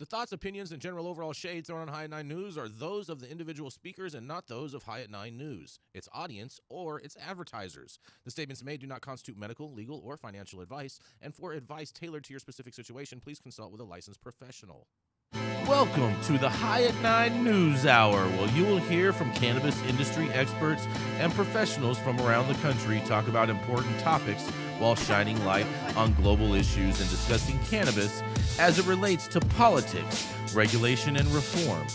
thoughts, opinions, and general overall shade thrown on High at 9 News are those of the individual speakers and not those of High at 9 News, its audience, or its advertisers. The statements made do not constitute medical, legal, or financial advice, and for advice tailored to your specific situation, please consult with a licensed professional. Welcome to the High at 9 News Hour, where you will hear from cannabis industry experts and professionals from around the country talk about important topics while shining light on global issues and discussing cannabis as it relates to politics, regulation and reform,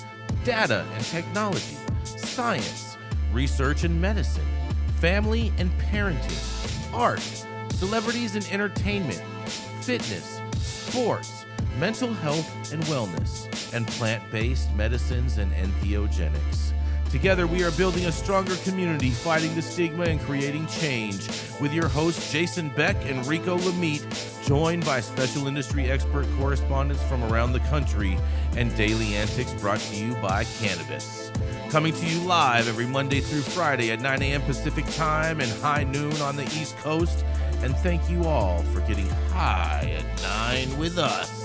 data and technology, science, research and medicine, family and parenting, art, celebrities and entertainment, fitness, sports, mental health and wellness, and plant-based medicines and entheogenics. Together, we are building a stronger community, fighting the stigma and creating change. With your hosts, Jason Beck and Rico Lamitte, joined by special industry expert correspondents from around the country, and daily antics brought to you by Cannabis. Coming to you live every Monday through Friday at 9 a.m. Pacific Time and high noon on the East Coast. And thank you all for getting high at 9 with us.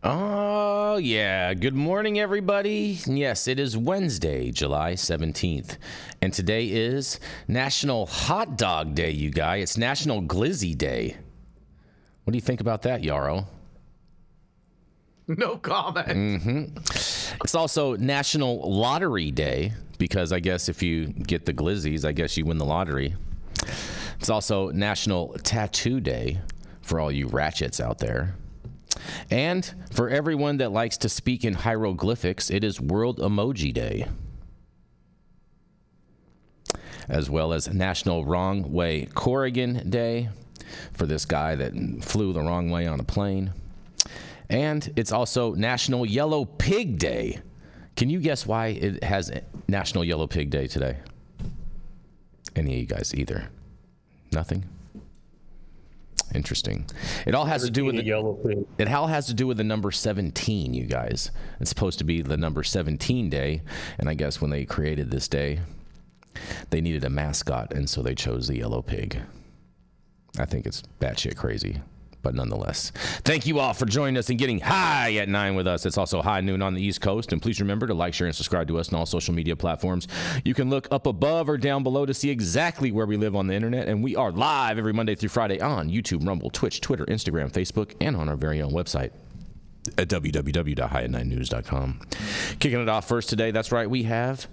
Oh, yeah. Good morning, everybody. Yes, it is Wednesday, July 17th. And today is National Hot Dog Day, you guys. It's National Glizzy Day. What do you think about that, Yarrow? No comment. Mm-hmm. It's also National Lottery Day, because I guess if you get the glizzies, I guess you win the lottery. It's also National Tattoo Day for all you ratchets out there. And for everyone that likes to speak in hieroglyphics, it is World Emoji Day, as well as National Wrong Way Corrigan Day for this guy that flew the wrong way on a plane. And it's also National Yellow Pig Day. Can you guess why it has National Yellow Pig Day today? Any of you guys either? Nothing? Interesting. It all has to do with it all has to do with the number 17, you guys. It's supposed to be the number 17 day, and I guess when they created this day, they needed a mascot, and so they chose the yellow pig. I think it's batshit crazy, but nonetheless. Thank you all for joining us and getting high at 9 with us. It's also high noon on the East Coast, and please remember to like, share, and subscribe to us on all social media platforms. You can look up above or down below to see exactly where we live on the internet, and we are live every Monday through Friday on YouTube, Rumble, Twitch, Twitter, Instagram, Facebook, and on our very own website at www.highat9news.com. Kicking it off first today, that's right, we have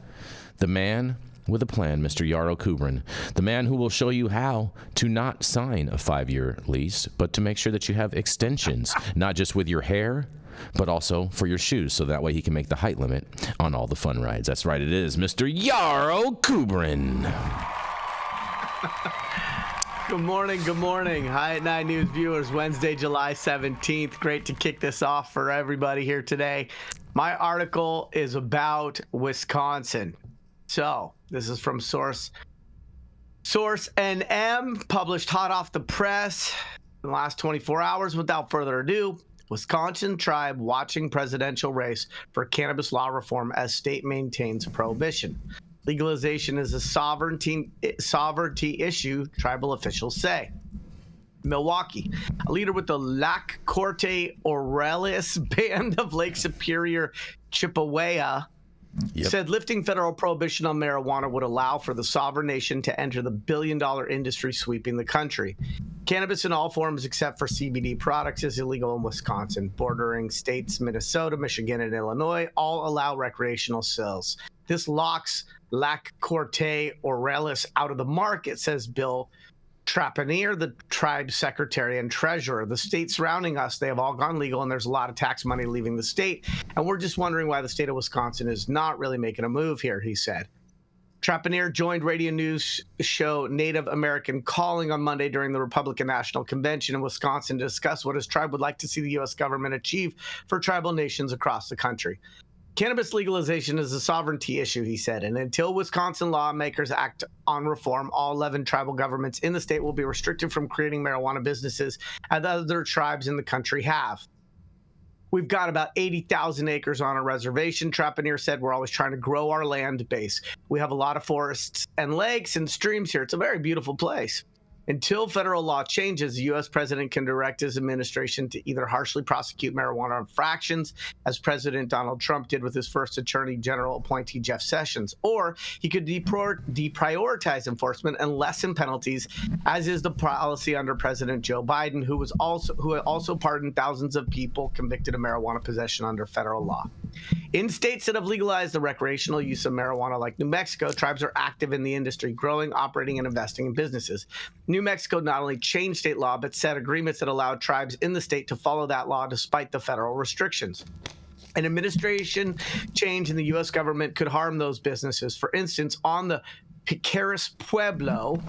the man with a plan, Mr. Yarrow Kubrin, the man who will show you how to not sign a 5-year lease, but to make sure that you have extensions, not just with your hair, but also for your shoes, so that way he can make the height limit on all the fun rides. That's right, it is Mr. Yarrow Kubrin. Good morning. High at 9 News viewers, Wednesday, July 17th. Great to kick this off for everybody here today. My article is about Wisconsin. So, this is from Source NM, published hot off the press in the last 24 hours. Without further ado, Wisconsin tribe watching presidential race for cannabis law reform as state maintains prohibition. Legalization is a sovereignty issue, tribal officials say. Milwaukee, a leader with the Lac Corte Aurelis band of Lake Superior, Chippewa, said lifting federal prohibition on marijuana would allow for the sovereign nation to enter the billion-dollar industry sweeping the country. Cannabis in all forms except for CBD products is illegal in Wisconsin. Bordering states Minnesota, Michigan, and Illinois all allow recreational sales. This locks Lac Corte Aurelis out of the market, says Bill Trapanier, the tribe's secretary and treasurer. The states surrounding us, they have all gone legal, and there's a lot of tax money leaving the state. And we're just wondering why the state of Wisconsin is not really making a move here, he said. Trapanier joined radio news show Native American Calling on Monday during the Republican National Convention in Wisconsin to discuss what his tribe would like to see the U.S. government achieve for tribal nations across the country. Cannabis legalization is a sovereignty issue, he said, and until Wisconsin lawmakers act on reform, all 11 tribal governments in the state will be restricted from creating marijuana businesses as other tribes in the country have. We've got about 80,000 acres on a reservation. Trapanier said we're always trying to grow our land base. We have a lot of forests and lakes and streams here. It's a very beautiful place. Until federal law changes, the U.S. president can direct his administration to either harshly prosecute marijuana infractions, as President Donald Trump did with his first attorney general appointee, Jeff Sessions, or he could deprioritize enforcement and lessen penalties, as is the policy under President Joe Biden, who also pardoned thousands of people convicted of marijuana possession under federal law. In states that have legalized the recreational use of marijuana, like New Mexico, tribes are active in the industry, growing, operating, and investing in businesses. New Mexico not only changed state law, but set agreements that allowed tribes in the state to follow that law despite the federal restrictions. An administration change in the U.S. government could harm those businesses. For instance, on the Piqueras Pueblo,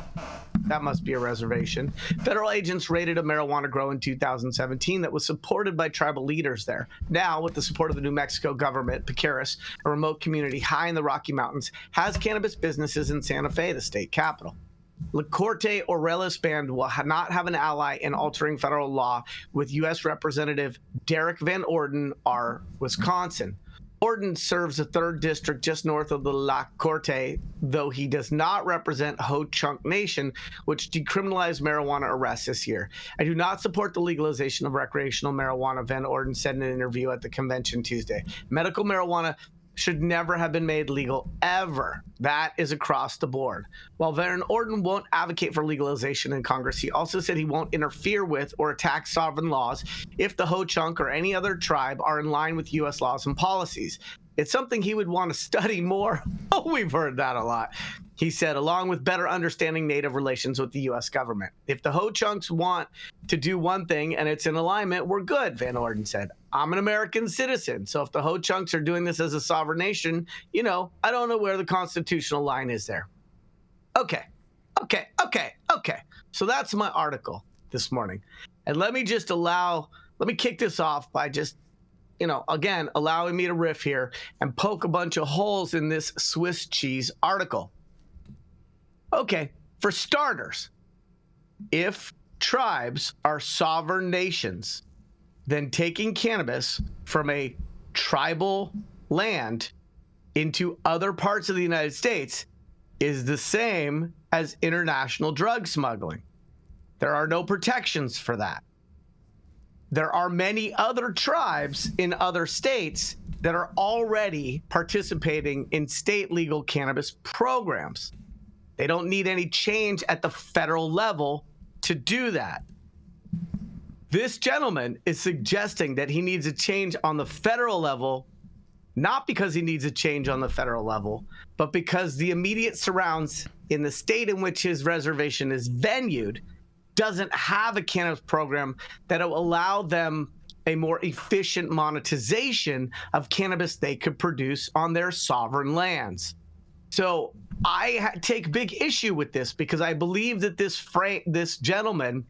that must be a reservation, federal agents raided a marijuana grow in 2017 that was supported by tribal leaders there. Now, with the support of the New Mexico government, Piqueras, a remote community high in the Rocky Mountains, has cannabis businesses in Santa Fe, the state capital. La Corte Orellis Band will not have an ally in altering federal law, with U.S. Representative Derek Van Orden, R. Wisconsin. Orden serves the 3rd District just north of the La Corte, though he does not represent Ho-Chunk Nation, which decriminalized marijuana arrests this year. I do not support the legalization of recreational marijuana, Van Orden said in an interview at the convention Tuesday. Medical marijuana should never have been made legal, ever. That is across the board. While Van Orden won't advocate for legalization in Congress, he also said he won't interfere with or attack sovereign laws if the Ho-Chunk or any other tribe are in line with U.S. laws and policies. It's something he would want to study more. Oh, we've heard that a lot. He said, along with better understanding Native relations with the U.S. government. If the Ho-Chunks want to do one thing and it's in alignment, we're good, Van Orden said. I'm an American citizen, so if the Ho-Chunks are doing this as a sovereign nation, I don't know where the constitutional line is there. Okay. So that's my article this morning. And let me kick this off by just, again, allowing me to riff here and poke a bunch of holes in this Swiss cheese article. Okay, for starters, if tribes are sovereign nations, then taking cannabis from a tribal land into other parts of the United States is the same as international drug smuggling. There are no protections for that. There are many other tribes in other states that are already participating in state legal cannabis programs. They don't need any change at the federal level to do that. This gentleman is suggesting that he needs a change on the federal level, not because he needs a change on the federal level, but because the immediate surrounds in the state in which his reservation is venued doesn't have a cannabis program that will allow them a more efficient monetization of cannabis they could produce on their sovereign lands. So I take big issue with this because I believe that this gentleman,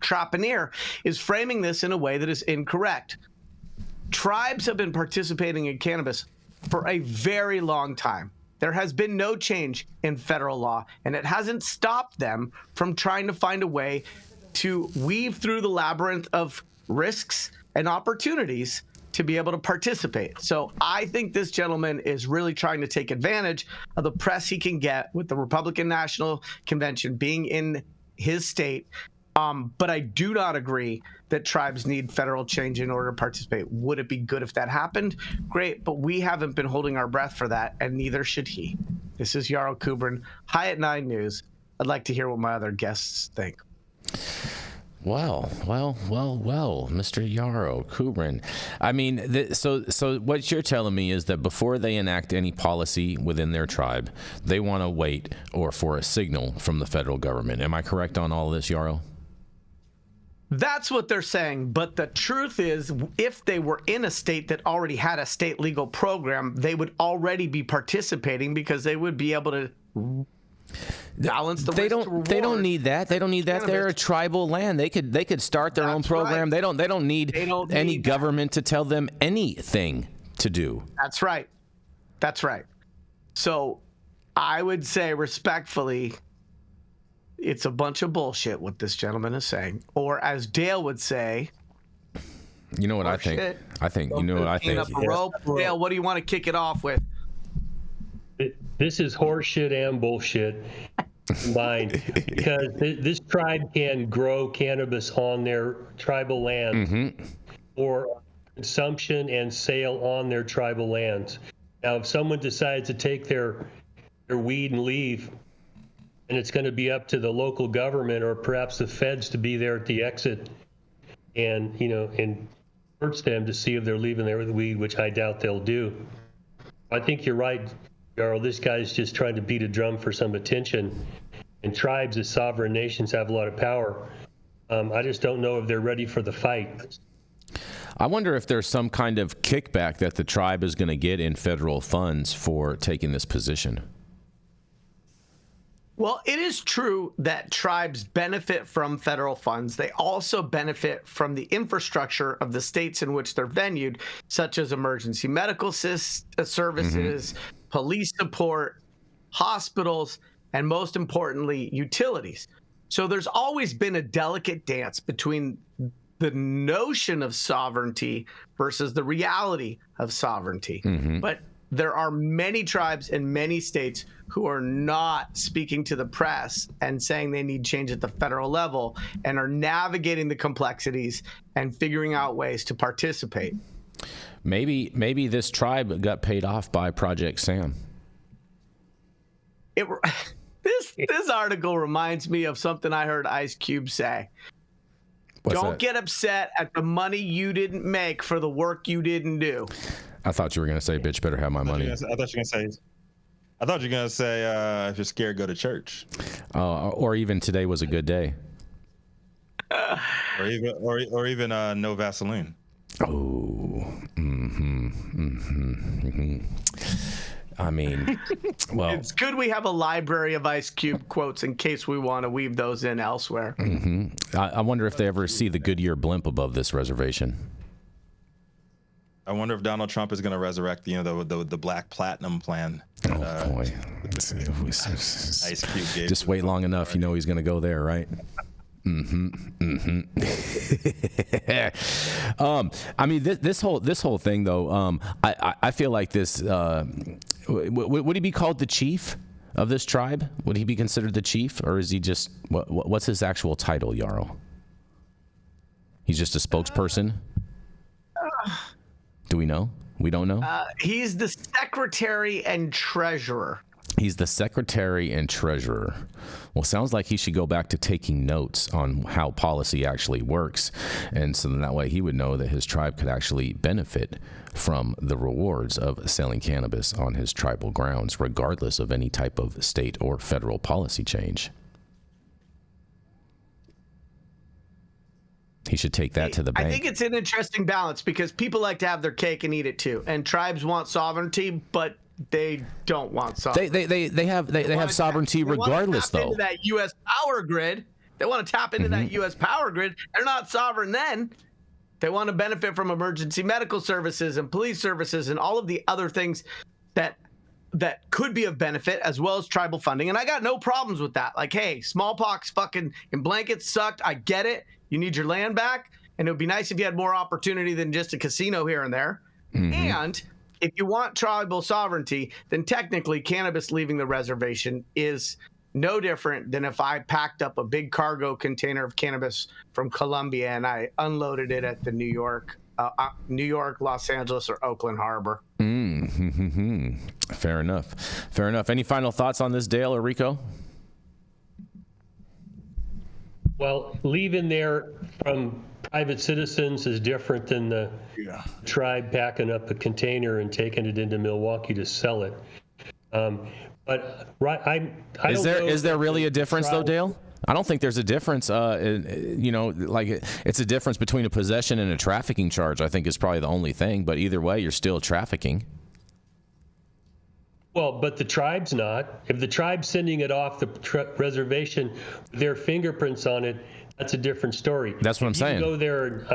Trapanier, is framing this in a way that is incorrect. Tribes have been participating in cannabis for a very long time. There has been no change in federal law, and it hasn't stopped them from trying to find a way to weave through the labyrinth of risks and opportunities to be able to participate. So I think this gentleman is really trying to take advantage of the press he can get with the Republican National Convention being in his state. But I do not agree that tribes need federal change in order to participate. Would it be good if that happened? Great, but we haven't been holding our breath for that, and neither should he. This is Yarrow Kubrin, High at 9 News. I'd like to hear what my other guests think. Well, Mr. Yarrow Kubrin. I mean, so what you're telling me is that before they enact any policy within their tribe, they want to wait for a signal from the federal government. Am I correct on all of this, Yarrow? That's what they're saying. But the truth is, if they were in a state that already had a state legal program, they would already be participating because they would be able to balance the They don't need that. They don't need that. They're a tribal land. They could start their own program. Right. They don't need any government to tell them anything to do. That's right. So I would say respectfully, it's a bunch of bullshit what this gentleman is saying. Or as Dale would say, You know what I think? Shit. I think you know what I think. Up a rope. Dale, what do you want to kick it off with? This is horseshit and bullshit combined, because this tribe can grow cannabis on their tribal land for consumption and sale on their tribal lands. Now, if someone decides to take their weed and leave, and it's going to be up to the local government or perhaps the feds to be there at the exit and, and search them to see if they're leaving there with weed, which I doubt they'll do. I think you're right, Yarrow. This guy's just trying to beat a drum for some attention. And tribes as sovereign nations have a lot of power. I just don't know if they're ready for the fight. I wonder if there's some kind of kickback that the tribe is going to get in federal funds for taking this position. Well, it is true that tribes benefit from federal funds. They also benefit from the infrastructure of the states in which they're venued, such as emergency medical services, police support, hospitals, and most importantly, utilities. So there's always been a delicate dance between the notion of sovereignty versus the reality of sovereignty. But there are many tribes in many states who are not speaking to the press and saying they need change at the federal level and are navigating the complexities and figuring out ways to participate. Maybe this tribe got paid off by Project Sam. This article reminds me of something I heard Ice Cube say. Don't get upset at the money you didn't make for the work you didn't do. I thought you were going to say, bitch, better have my money. I thought you were going to say, if you're scared, go to church. Or even today was a good day. or even no Vaseline. Oh, I mean, well, it's good we have a library of Ice Cube quotes in case we want to weave those in elsewhere. I wonder if they ever see the Goodyear blimp above this reservation. I wonder if Donald Trump is going to resurrect, the Black Platinum plan. Oh boy, Ice Cube gave. Just wait long enough, you know he's going to go there, right? I mean, this whole thing, though. I feel like this. Would he be called the chief of this tribe? Would he be considered the chief, or is he just what's his actual title, Yarrow? He's just a spokesperson. Do we know? We don't know. He's the secretary and treasurer. He's the secretary and treasurer. Well, sounds like he should go back to taking notes on how policy actually works. And so that way he would know that his tribe could actually benefit from the rewards of selling cannabis on his tribal grounds, regardless of any type of state or federal policy change. He should take that to the bank. I think it's an interesting balance because people like to have their cake and eat it too. And tribes want sovereignty, but they don't want sovereignty. They have sovereignty regardless, though. Into that U.S. power grid. They want to tap into that U.S. power grid. They're not sovereign then. They want to benefit from emergency medical services and police services and all of the other things that could be of benefit, as well as tribal funding. And I got no problems with that. Like, hey, smallpox fucking in blankets sucked. I get it. You need your land back. And it would be nice if you had more opportunity than just a casino here and there. And if you want tribal sovereignty, then technically cannabis leaving the reservation is no different than if I packed up a big cargo container of cannabis from Colombia and I unloaded it at the New York, Los Angeles, or Oakland Harbor. Fair enough. Any final thoughts on this, Dale or Rico? Well, leaving there from private citizens is different than the tribe packing up a container and taking it into Milwaukee to sell it. But is there really a difference, though, Dale? I don't think there's a difference. It's a difference between a possession and a trafficking charge. I think is probably the only thing. But either way, you're still trafficking. Well, but the tribe's not. If the tribe's sending it off the reservation, their fingerprints on it, that's a different story. That's what I'm saying. You go there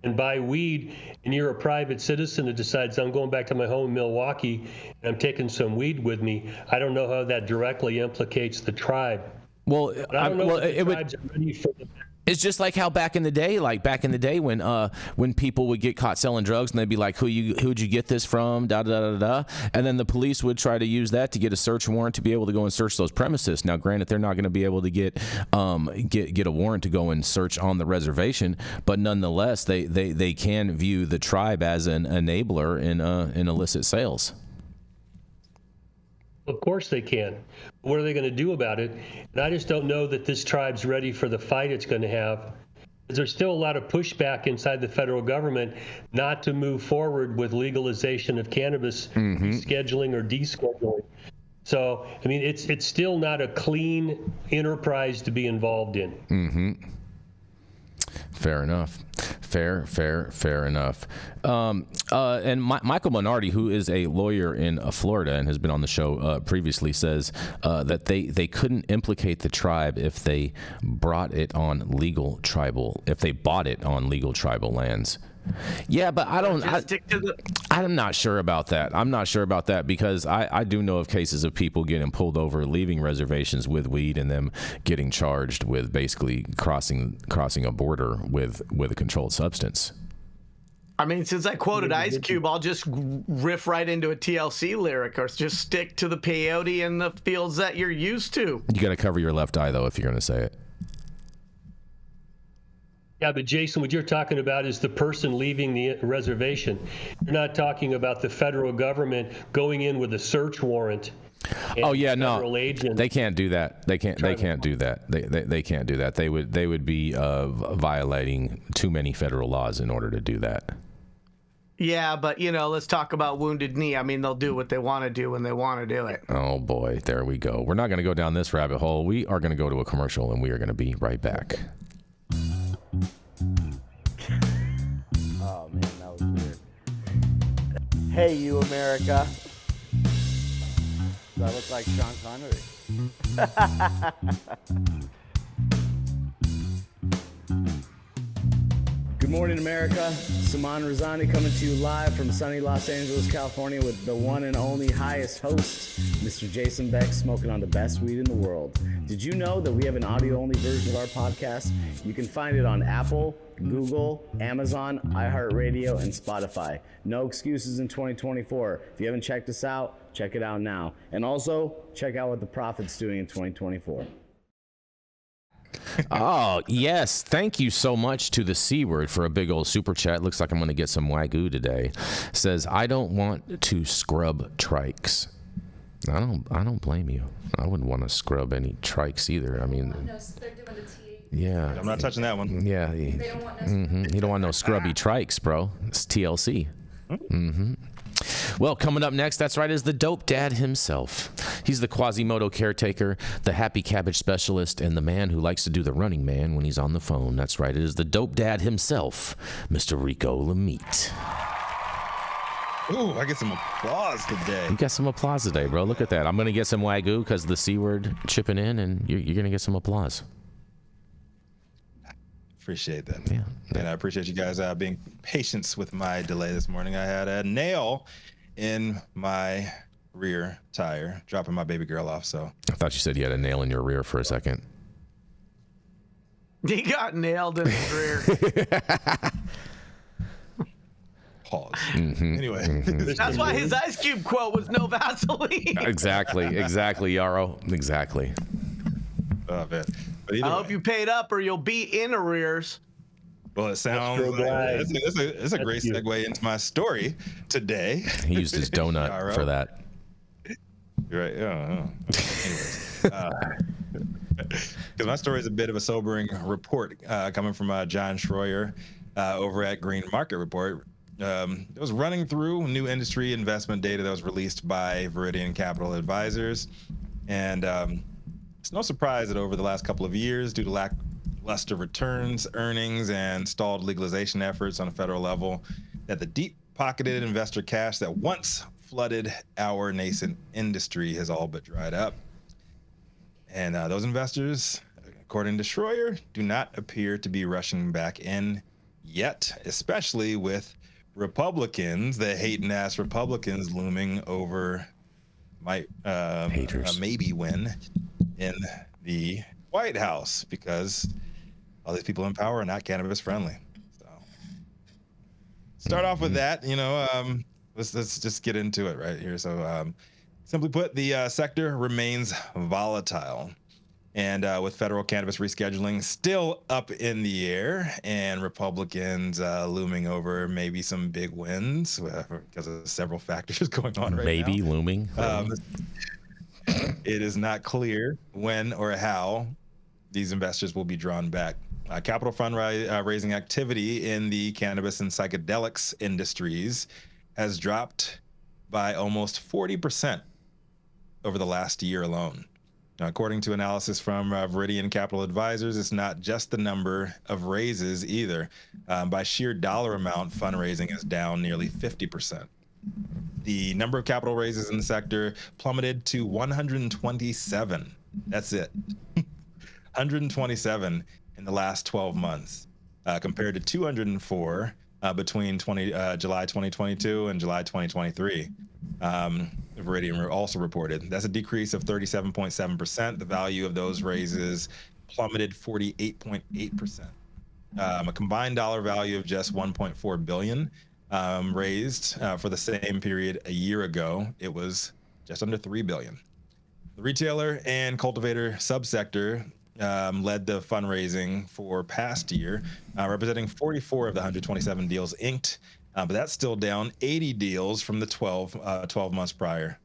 and buy weed, and you're a private citizen that decides I'm going back to my home in Milwaukee and I'm taking some weed with me. I don't know how that directly implicates the tribe. Well, but I don't know if the tribes are ready for the It's just like how back in the day when people would get caught selling drugs and they'd be like, who'd you get this from? Da da da da. And then the police would try to use that to get a search warrant to be able to go and search those premises. Now, granted, they're not going to be able to get a warrant to go and search on the reservation, but nonetheless, they can view the tribe as an enabler in illicit sales. Of course they can. What are they going to do about it? And I just don't know that this tribe's ready for the fight it's going to have. There's still a lot of pushback inside the federal government not to move forward with legalization of cannabis, scheduling or descheduling. So, I mean, it's still not a clean enterprise to be involved in. Mm-hmm. Fair enough. Fair enough. And Michael Minardi, who is a lawyer in Florida and has been on the show previously, says that they couldn't implicate the tribe if they bought it on legal tribal lands. Yeah, but I'm not sure about that. I'm not sure about that because I do know of cases of people getting pulled over, leaving reservations with weed, and them getting charged with basically crossing a border with a controlled substance. I mean, since I quoted Ice Cube, I'll just riff right into a TLC lyric, or just stick to the peyote and the fields that you're used to. You got to cover your left eye, though, if you're going to say it. Yeah, but Jason, what you're talking about is the person leaving the reservation. You're not talking about the federal government going in with a search warrant. Oh yeah, no, agents. They can't do that. They can't do that. They can't do that. They would be violating too many federal laws in order to do that. Yeah, but let's talk about Wounded Knee. I mean, they'll do what they want to do when they want to do it. Oh boy, there we go. We're not going to go down this rabbit hole. We are going to go to a commercial, and we are going to be right back. Oh man, that was weird. Hey, you America. Do I look like Sean Connery? Good morning, America. Saman Razani coming to you live from sunny Los Angeles, California with the one and only highest host, Mr. Jason Beck, smoking on the best weed in the world. Did you know that we have an audio-only version of our podcast? You can find it on Apple, Google, Amazon, iHeartRadio, and Spotify. No excuses in 2024. If you haven't checked us out, check it out now. And also, check out what the Prophet's doing in 2024. Oh, yes. Thank you so much to the C Word for a big old super chat. Looks like I'm going to get some Wagyu today. Says, I don't want to scrub trikes. I don't blame you. I wouldn't want to scrub any trikes either. I mean, no, they're doing the TA. Yeah. I'm not touching that one. Yeah. They don't want no You don't want no scrubby trikes, bro. It's TLC. Mm-hmm. Well, coming up next, that's right, is the dope dad himself. He's the Quasimodo caretaker, the happy cabbage specialist, and the man who likes to do the running man when he's on the phone. That's right, it is the dope dad himself, Mr. Rico Lamitte. Ooh, I get some applause today. You got some applause today, bro. Look at that. I'm going to get some Wagyu because the C Word chipping in, and you're going to get some applause. Appreciate that. Yeah. And I appreciate you guys being patient with my delay this morning. I had a nail in my rear tire, dropping my baby girl off. So I thought you said you had a nail in your rear for a second. He got nailed in his rear. Pause. Anyway. That's why his Ice Cube quote was no Vaseline. Exactly, Yarrow. Exactly. Oh, man. But I either hope way, you paid up or you'll be in arrears. well, it sounds like it's a great segue into my story today. He used his donut Yarrow. for that. You're right. Yeah. Anyways, because my story is a bit of a sobering report coming from John Schroyer over at Green Market Report. It was running through new industry investment data that was released by Viridian Capital Advisors, and it's no surprise that over the last couple of years, due to lackluster returns, earnings, and stalled legalization efforts on a federal level, that the deep-pocketed investor cash that once flooded our nascent industry has all but dried up. And those investors, according to Schroyer, do not appear to be rushing back in yet, especially with Republicans, the hating-ass Republicans looming over might maybe win in the White House, because all these people in power are not cannabis friendly. So start off with that, let's just get into it right here. So simply put, the sector remains volatile. And with federal cannabis rescheduling still up in the air and Republicans looming over maybe some big wins because of several factors going on right now. Maybe looming. It is not clear when or how these investors will be drawn back. Capital fund raising activity in the cannabis and psychedelics industries has dropped by almost 40% over the last year alone. Now, according to analysis from Viridian Capital Advisors, it's not just the number of raises either. By sheer dollar amount, fundraising is down nearly 50%. The number of capital raises in the sector plummeted to 127. That's it. 127 in the last 12 months, compared to 204 between July 2022 and July 2023. Viridian also reported that's a decrease of 37.7%. The value of those raises plummeted 48.8%. A combined dollar value of just 1.4 billion raised for the same period a year ago. It was just under 3 billion. The retailer and cultivator subsector led the fundraising for past year, representing 44 of the 127 deals inked. But that's still down 80 deals from the 12 months prior.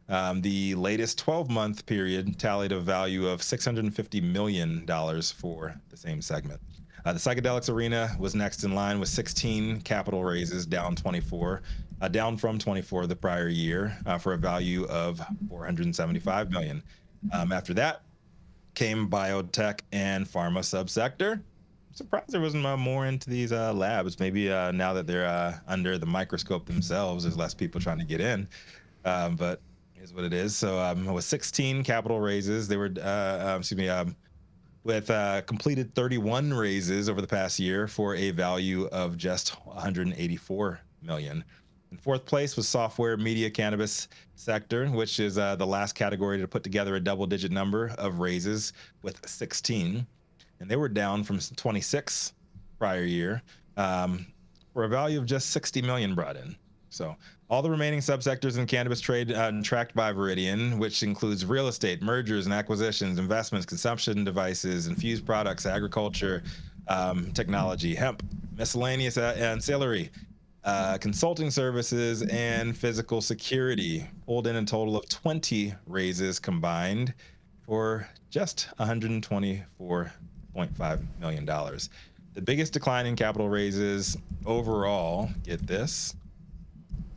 The latest 12-month period tallied a value of $650 million for the same segment. The psychedelics arena was next in line with 16 capital raises, down from 24 the prior year, for a value of $475 million. After that came biotech and pharma subsector. Surprised there wasn't more into these labs. Maybe now that they're under the microscope themselves, there's less people trying to get in. But here's what it is. So with 16 capital raises, they were, with completed 31 raises over the past year for a value of just 184 million. In fourth place was software media cannabis sector, which is the last category to put together a double-digit number of raises with 16. And they were down from 26 prior year for a value of just 60 million brought in. So all the remaining subsectors in cannabis trade tracked by Viridian, which includes real estate, mergers and acquisitions, investments, consumption devices, infused products, agriculture, technology, hemp, miscellaneous ancillary, consulting services, and physical security, pulled in a total of 20 raises combined for just $124.5 million. The biggest decline in capital raises overall, get this,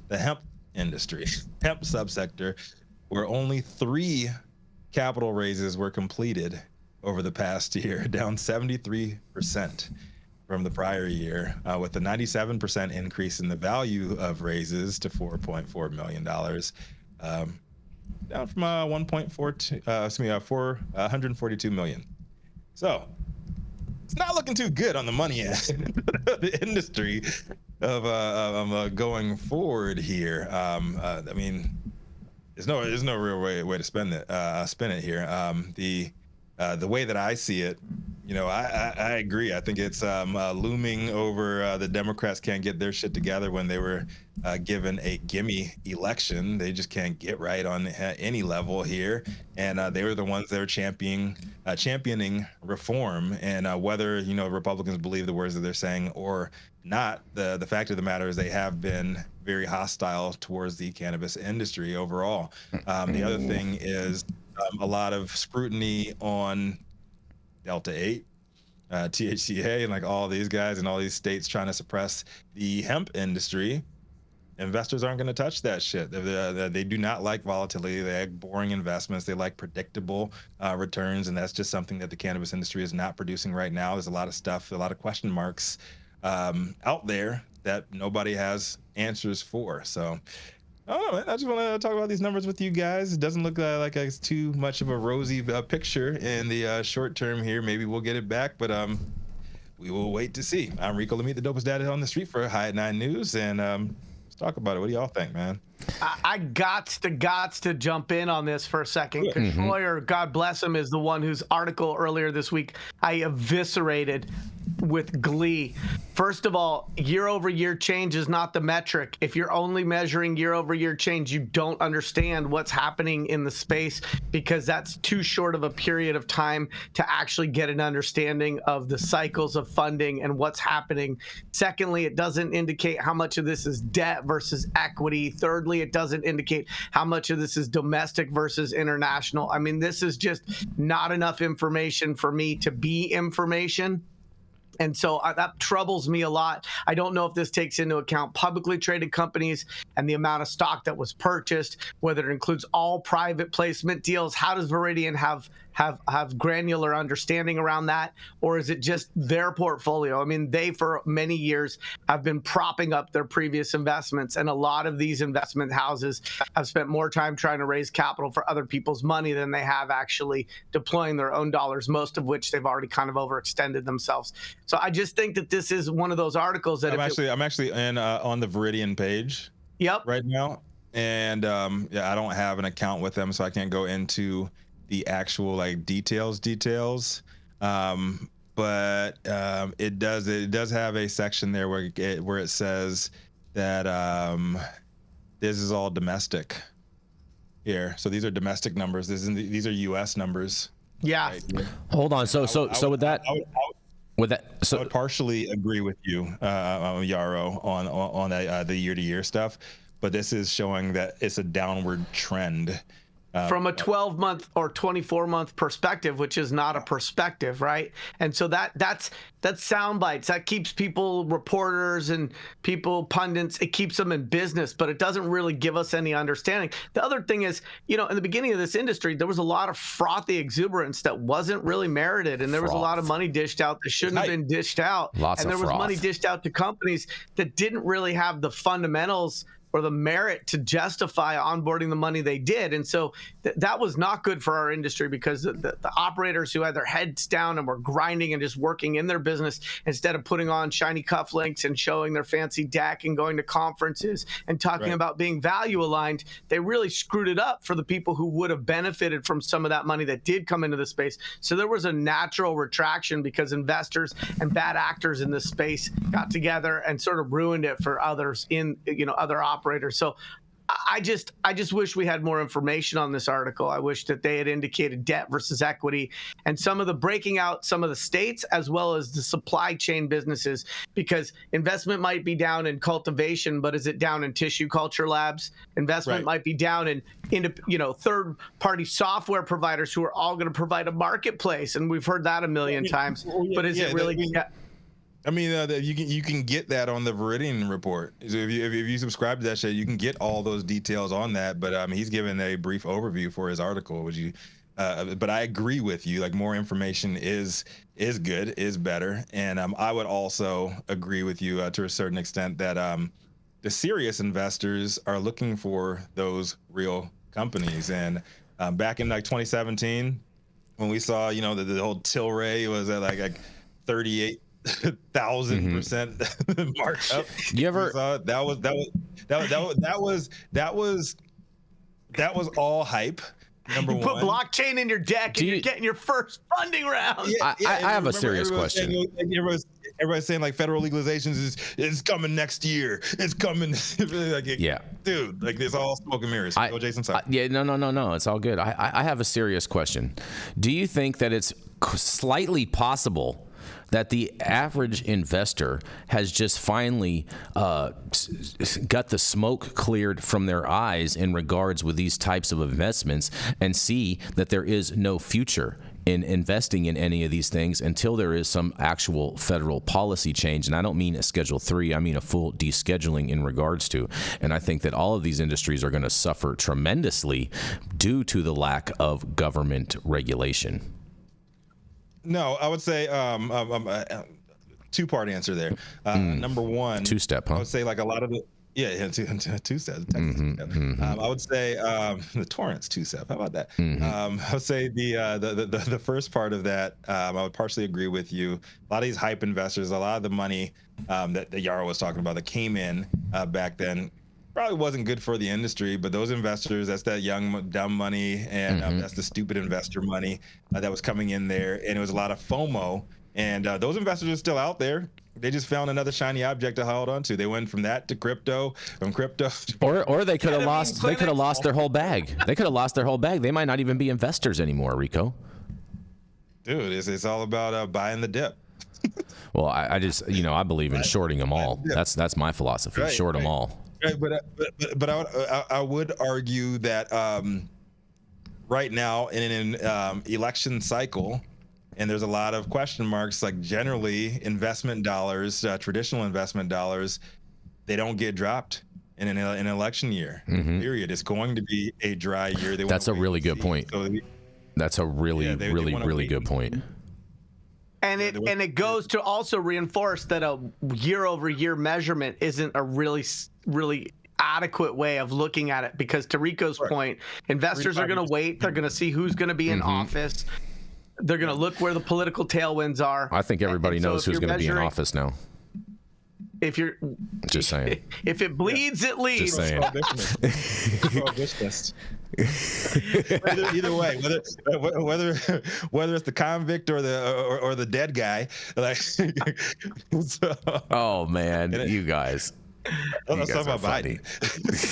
the hemp industry, hemp subsector, where only 3 capital raises were completed over the past year, down 73% from the prior year, with a 97% increase in the value of raises to $4.4 million, down from 142 million. So it's not looking too good on the money end of the industry of going forward here. I mean, there's no real way to spin it here. The way that I see it, I agree. I think it's looming over. The Democrats can't get their shit together when they were given a gimme election. They just can't get right on any level here, and they were the ones that are championing reform. And whether Republicans believe the words that they're saying or not, the fact of the matter is they have been very hostile towards the cannabis industry overall. The other thing is a lot of scrutiny on Delta 8, THCA, and like all these guys and all these states trying to suppress the hemp industry. Investors aren't going to touch that shit. They do not like volatility. They like boring investments. They like predictable returns, and that's just something that the cannabis industry is not producing right now. There's a lot of stuff, a lot of question marks out there that nobody has answers for. So I don't know, man. I just want to talk about these numbers with you guys. It doesn't look like it's too much of a rosy picture in the short term here. Maybe we'll get it back, but we will wait to see. I'm Rico Lamitte, the dopest dad on the street for High at 9 News, and let's talk about it. What do y'all think, man? I got to jump in on this for a second. Because Schroyer, God bless him, is the one whose article earlier this week I eviscerated with glee. First of all, year-over-year change is not the metric. If you're only measuring year-over-year change, you don't understand what's happening in the space, because that's too short of a period of time to actually get an understanding of the cycles of funding and what's happening. Secondly, it doesn't indicate how much of this is debt versus equity. Thirdly, it doesn't indicate how much of this is domestic versus international. I mean, this is just not enough information for me to be information. And so that troubles me a lot. I don't know if this takes into account publicly traded companies and the amount of stock that was purchased, whether it includes all private placement deals. How does Viridian have granular understanding around that? Or is it just their portfolio? I mean, they, for many years, have been propping up their previous investments. And a lot of these investment houses have spent more time trying to raise capital for other people's money than they have actually deploying their own dollars, most of which they've already kind of overextended themselves. So I just think that this is one of those articles that I'm actually in on the Viridian page. Yep. Right now, and yeah, I don't have an account with them, so I can't go into the actual like details. But it does have a section there where it says that this is all domestic here. So these are domestic numbers. These are U.S. numbers. Yeah. Right? Hold on. So with that. I would partially agree with you, Yarrow, on the year-to-year stuff, but this is showing that it's a downward trend. From a 12-month or 24-month perspective, which is not a perspective, right? And so that's sound bites. That keeps people, reporters and people, pundits, it keeps them in business, but it doesn't really give us any understanding. The other thing is, in the beginning of this industry, there was a lot of frothy exuberance that wasn't really merited, and there was a lot of money dished out that shouldn't have been dished out. Lots and there of was froth. money dished out to companies that didn't really have the fundamentals or the merit to justify onboarding the money they did. And so that was not good for our industry, because the operators who had their heads down and were grinding and just working in their business instead of putting on shiny cufflinks and showing their fancy deck and going to conferences and talking about being value aligned, they really screwed it up for the people who would have benefited from some of that money that did come into the space. So there was a natural retraction because investors and bad actors in this space got together and sort of ruined it for others in, other operators. So I just wish we had more information on this article. I wish that they had indicated debt versus equity and some of the breaking out some of the states as well as the supply chain businesses, because investment might be down in cultivation, but is it down in tissue culture labs? Investment might be down in third party software providers who are all going to provide a marketplace. And we've heard that a million times, but is it really? I mean, you can get that on the Viridian report. So if you subscribe to that shit, you can get all those details on that. But he's given a brief overview for his article, which but I agree with you. Like, more information is good, is better, and I would also agree with you to a certain extent that the serious investors are looking for those real companies. And back in like 2017, when we saw the whole Tilray was at like 38,000% markup. You ever that was all hype. Number one. Put blockchain in your deck and you're getting your first funding round. I have a serious question. Everybody's saying like federal legalizations is coming next year. It's coming. Dude, like it's all smoke and mirrors. Go, Jason. Sorry. No. It's all good. I have a serious question. Do you think that it's slightly possible that the average investor has just finally got the smoke cleared from their eyes in regards with these types of investments and see that there is no future in investing in any of these things until there is some actual federal policy change? And I don't mean a Schedule 3, I mean a full descheduling in regards to. And I think that all of these industries are going to suffer tremendously due to the lack of government regulation. No, I would say two-part answer there. Number one, two-step, huh? I would say like a lot of the two steps. I would say the torrents two-step. How about that? I would say the first part of that, I would partially agree with you. A lot of these hype investors, a lot of the money that Yarrow was talking about that came in back then, probably wasn't good for the industry, but those investors, that's that young, dumb money, and that's the stupid investor money that was coming in there. And it was a lot of FOMO. And those investors are still out there. They just found another shiny object to hold on to. They went from that to crypto, from crypto to... Or they could have lost. They could have lost their whole bag. They could have lost their whole bag. They might not even be investors anymore, Rico. Dude, it's all about buying the dip. Well, I just, I believe in shorting them all. That's my philosophy. Right, Short them all. Right, but I would argue that right now in an election cycle, and there's a lot of question marks, like generally investment dollars, traditional investment dollars, they don't get dropped in an election year. Period. It's going to be a dry year. That's a really good point. That's a really, really good point. And it goes to also reinforce that a year-over-year measurement isn't a really adequate way of looking at it, because to Rico's point, investors are going to wait. They're going to see who's going to be in office. They're going to look where the political tailwinds are. I think everybody knows who's going to be in office now. If you're just saying, if it bleeds, it leads. Just saying. Either way, whether it's the convict or the dead guy, like. Oh man, you guys. You guys are funny.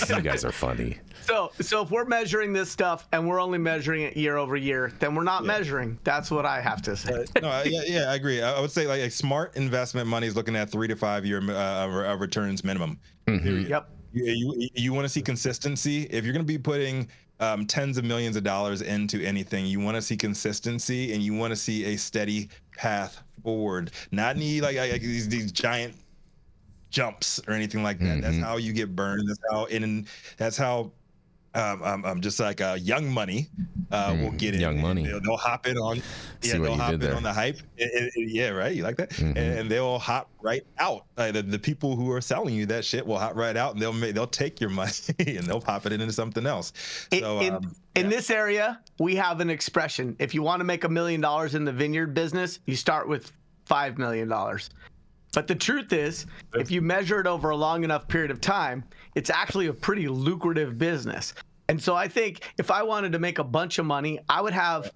You guys are funny. So if we're measuring this stuff and we're only measuring it year over year, then we're not measuring. That's what I have to say. No, I agree. I would say like a smart investment money is looking at 3 to 5 year returns minimum. Yep. You want to see consistency. If you're going to be putting tens of millions of dollars into anything, you want to see consistency and you want to see a steady path forward. Not need like these giant jumps or anything like that. That's how you get burned. That's how just like young money will get in. Young money. They'll hop in on. They'll hop in on the hype. Yeah, right. You like that? And they'll hop right out. The people who are selling you that shit will hop right out, and they'll take your money and they'll pop it into something else. So in this area, we have an expression: if you want to make $1 million in the vineyard business, you start with $5 million. But the truth is, if you measure it over a long enough period of time, it's actually a pretty lucrative business. And so I think if I wanted to make a bunch of money, I would have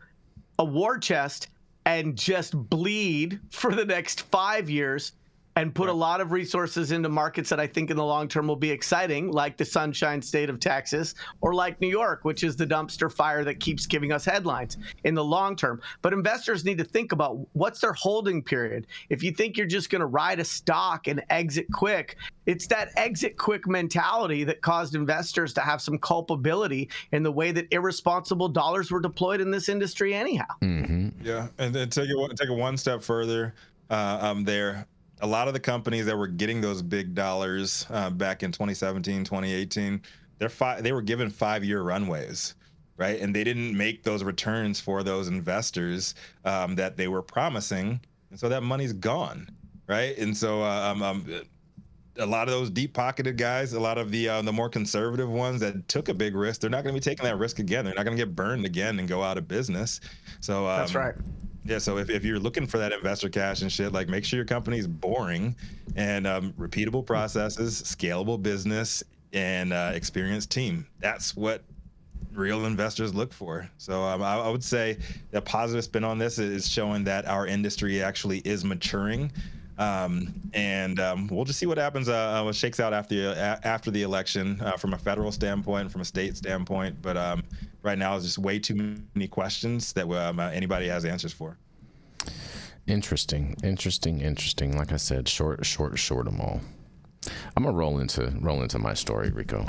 a war chest and just bleed for the next 5 years and put a lot of resources into markets that I think in the long term will be exciting, like the Sunshine State of Texas, or like New York, which is the dumpster fire that keeps giving us headlines in the long term. But investors need to think about what's their holding period. If you think you're just going to ride a stock and exit quick, it's that exit quick mentality that caused investors to have some culpability in the way that irresponsible dollars were deployed in this industry anyhow. Yeah, and then take it one step further there. A lot of the companies that were getting those big dollars back in 2017, 2018, they were given 5-year runways, right? And they didn't make those returns for those investors that they were promising, and so that money's gone, right? And so a lot of those deep-pocketed guys, a lot of the more conservative ones that took a big risk, they're not going to be taking that risk again. They're not going to get burned again and go out of business. So that's right. Yeah, so if you're looking for that investor cash and shit, like make sure your company's boring and repeatable processes, scalable business, and experienced team. That's what real investors look for. So I would say the positive spin on this is showing that our industry actually is maturing. And we'll just see what happens, what shakes out after the election from a federal standpoint, from a state standpoint. But right now, it's just way too many questions that anybody has answers for. Interesting. Like I said, short them all. I'm gonna roll into my story, Rico.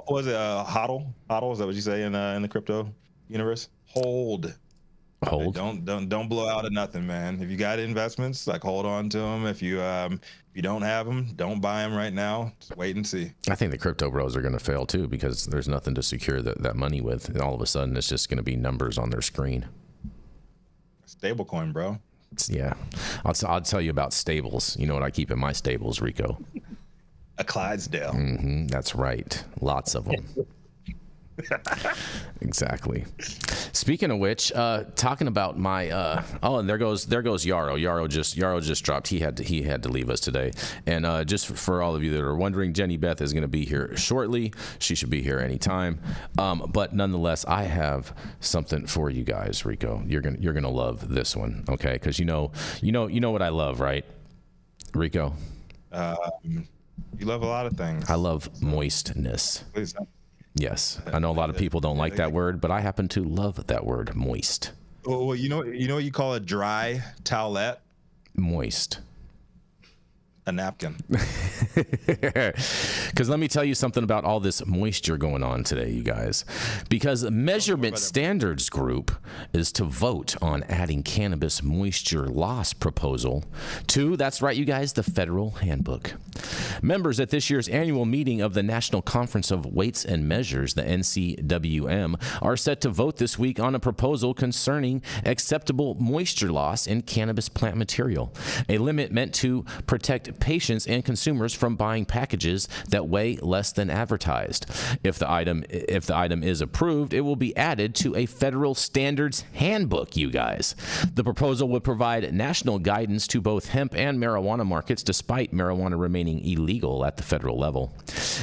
Was it hodl? Hodl, is that what you say in the crypto universe? Hold. Don't blow out of nothing, man. If you got investments, like hold on to them. If you don't have them, don't buy them right now. Just wait and see. I think the crypto bros are going to fail too, because there's nothing to secure that money with. And all of a sudden, it's just going to be numbers on their screen. Stablecoin, bro. Yeah, I'll tell you about stables. You know what I keep in my stables, Rico? A Clydesdale. That's right. Lots of them. Exactly. Speaking of which, talking about my and there goes Yarrow. Yarrow just dropped. He had to leave us today. And just for all of you that are wondering, Jenny Beth is going to be here shortly. She should be here anytime. But nonetheless, I have something for you guys, Rico. You're gonna love this one, okay? Because you know what I love, right, Rico? You love a lot of things. I love moistness. Please don't. Yes, I know a lot of people don't like that word, but I happen to love that word, moist. Well, you know what you call a dry towelette? Moist. A napkin. Because let me tell you something about all this moisture going on today, you guys. Because Measurement Standards Group is to vote on adding cannabis moisture loss proposal to, that's right, you guys, the federal handbook. Members at this year's annual meeting of the National Conference of Weights and Measures, the NCWM, are set to vote this week on a proposal concerning acceptable moisture loss in cannabis plant material, a limit meant to protect patients and consumers from buying packages that weigh less than advertised. If the item is approved, it will be added to a federal standards handbook, you guys. The proposal would provide national guidance to both hemp and marijuana markets, despite marijuana remaining illegal at the federal level.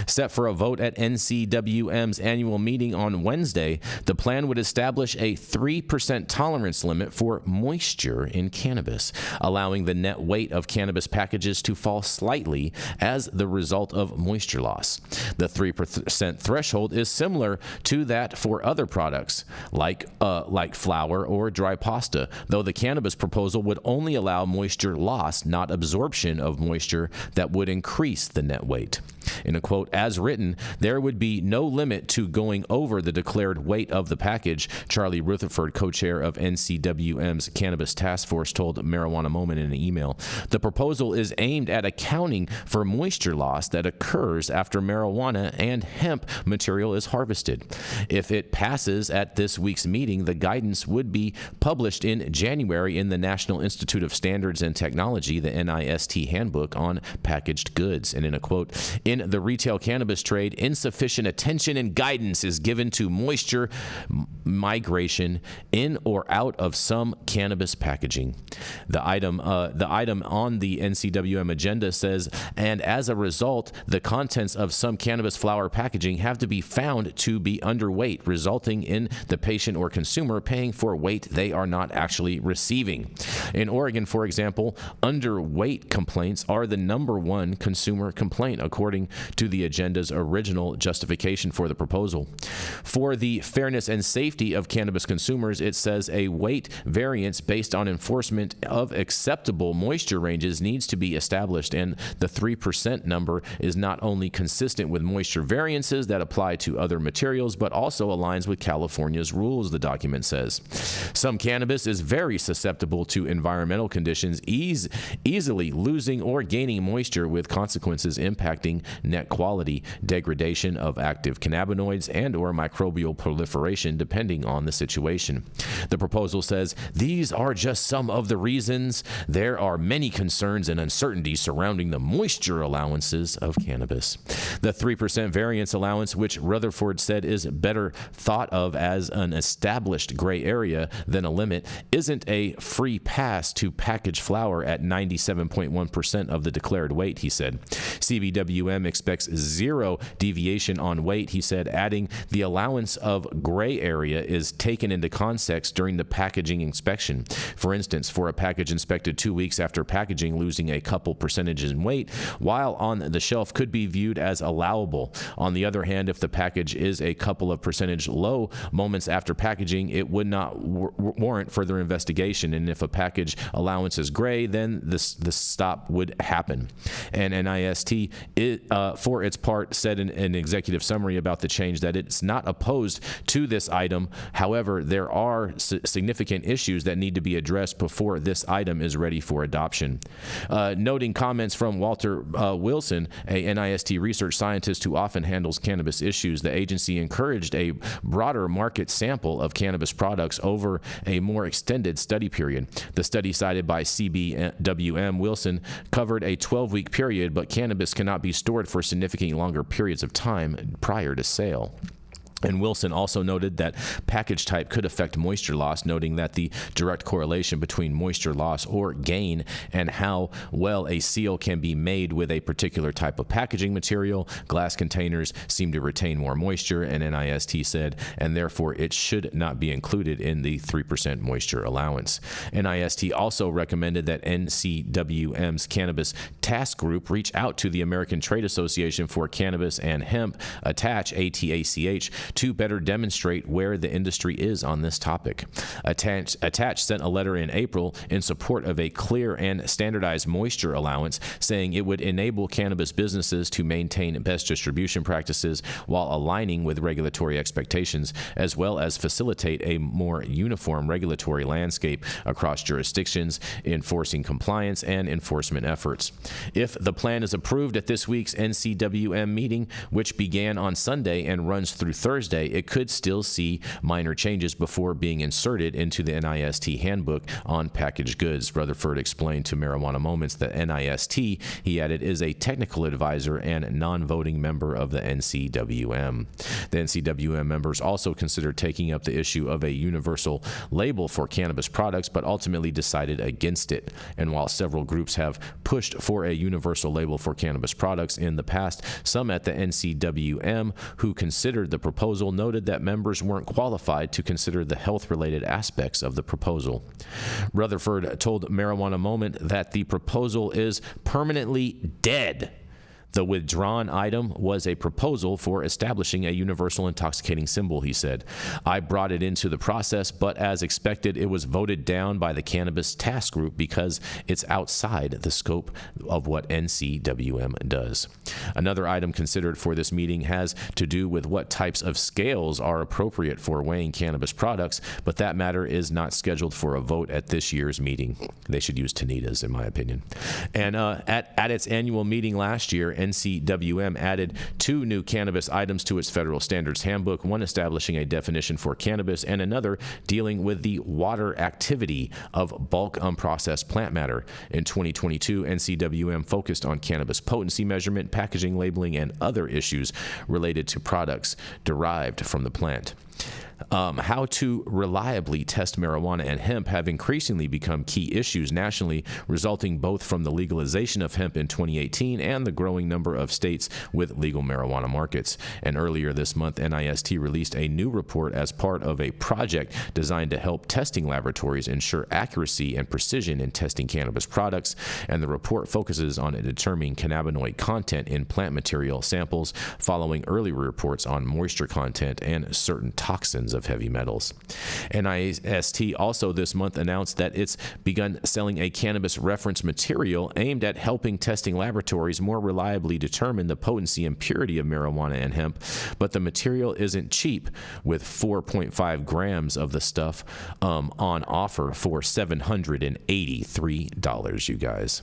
Set for a vote at NCWM's annual meeting on Wednesday, the plan would establish a 3% tolerance limit for moisture in cannabis, allowing the net weight of cannabis packages to fall slightly as the result of moisture loss. The 3% threshold is similar to that for other products like flour or dry pasta, though the cannabis proposal would only allow moisture loss, not absorption of moisture that would increase the net weight. In a quote, as written, there would be no limit to going over the declared weight of the package, Charlie Rutherford, co-chair of NCWM's Cannabis Task Force, told Marijuana Moment in an email. The proposal is aimed at accounting for moisture loss that occurs after marijuana and hemp material is harvested. If it passes at this week's meeting, the guidance would be published in January in the National Institute of Standards and Technology, the NIST Handbook on Packaged Goods. And in a quote, in the retail cannabis trade, insufficient attention and guidance is given to moisture migration in or out of some cannabis packaging. The item on the NCWM agenda says, and as a result, the contents of some cannabis flower packaging have to be found to be underweight, resulting in the patient or consumer paying for weight they are not actually receiving. In Oregon, for example, underweight complaints are the #1 consumer complaint, according to the agenda's original justification for the proposal. For the fairness and safety of cannabis consumers, it says a weight variance based on enforcement of acceptable moisture ranges needs to be established, and the 3% number is not only consistent with moisture variances that apply to other materials, but also aligns with California's rules, the document says. Some cannabis is very susceptible to environmental conditions, easily losing or gaining moisture, with consequences impacting net quality, degradation of active cannabinoids, and or microbial proliferation, depending on the situation. The proposal says these are just some of the reasons. There are many concerns and uncertainties surrounding the moisture allowances of cannabis. The 3% variance allowance, which Rutherford said is better thought of as an established gray area than a limit, isn't a free pass to packaged flour at 97.1% of the declared weight, he said. CBWM expects zero deviation on weight, he said, adding the allowance of gray area is taken into context during the packaging inspection. For instance, for a package inspected 2 weeks after packaging, losing a couple percentages in weight while on the shelf could be viewed as allowable. On the other hand, if the package is a couple of percentage low moments after packaging, it would not warrant further investigation. And if a package allowance is gray, then the stop would happen. And NIST, for its part, said in an executive summary about the change that it's not opposed to this item. However, there are significant issues that need to be addressed before this item is ready for adoption. Noting comments from Walter Wilson, a NIST research scientist who often handles cannabis issues, the agency encouraged a broader market sample of cannabis products over a more extended study period. The study cited by CBWM Wilson covered a 12-week period, but cannabis cannot be stored for significantly longer periods of time prior to sale. And Wilson also noted that package type could affect moisture loss, noting that the direct correlation between moisture loss or gain and how well a seal can be made with a particular type of packaging material. Glass containers seem to retain more moisture, and NIST said, and therefore it should not be included in the 3% moisture allowance. NIST also recommended that NCWM's Cannabis Task Group reach out to the American Trade Association for Cannabis and Hemp, ATACH, to better demonstrate where the industry is on this topic. Attach sent a letter in April in support of a clear and standardized moisture allowance, saying it would enable cannabis businesses to maintain best distribution practices while aligning with regulatory expectations, as well as facilitate a more uniform regulatory landscape across jurisdictions, enforcing compliance and enforcement efforts. If the plan is approved at this week's NCWM meeting, which began on Sunday and runs through Thursday, it could still see minor changes before being inserted into the NIST handbook on packaged goods. Rutherford explained to Marijuana Moments that NIST, he added, is a technical advisor and non-voting member of the NCWM. The NCWM members also considered taking up the issue of a universal label for cannabis products, but ultimately decided against it. And while several groups have pushed for a universal label for cannabis products in the past, some at the NCWM who considered the proposal noted that members weren't qualified to consider the health-related aspects of the proposal. Rutherford told Marijuana Moment that the proposal is permanently dead. The withdrawn item was a proposal for establishing a universal intoxicating symbol, he said. I brought it into the process, but as expected, it was voted down by the Cannabis Task Group because it's outside the scope of what NCWM does. Another item considered for this meeting has to do with what types of scales are appropriate for weighing cannabis products, but that matter is not scheduled for a vote at this year's meeting. They should use Tanita's, in my opinion. And at its annual meeting last year, NCWM added 2 new cannabis items to its federal standards handbook, one establishing a definition for cannabis and another dealing with the water activity of bulk unprocessed plant matter. In 2022, NCWM focused on cannabis potency measurement, packaging, labeling, and other issues related to products derived from the plant. How to reliably test marijuana and hemp have increasingly become key issues nationally, resulting both from the legalization of hemp in 2018 and the growing number of states with legal marijuana markets. And earlier this month, NIST released a new report as part of a project designed to help testing laboratories ensure accuracy and precision in testing cannabis products. And the report focuses on determining cannabinoid content in plant material samples following earlier reports on moisture content and certain toxins of heavy metals. NIST also this month announced that it's begun selling a cannabis reference material aimed at helping testing laboratories more reliably determine the potency and purity of marijuana and hemp, but the material isn't cheap, with 4.5 grams of the stuff on offer for $783, you guys.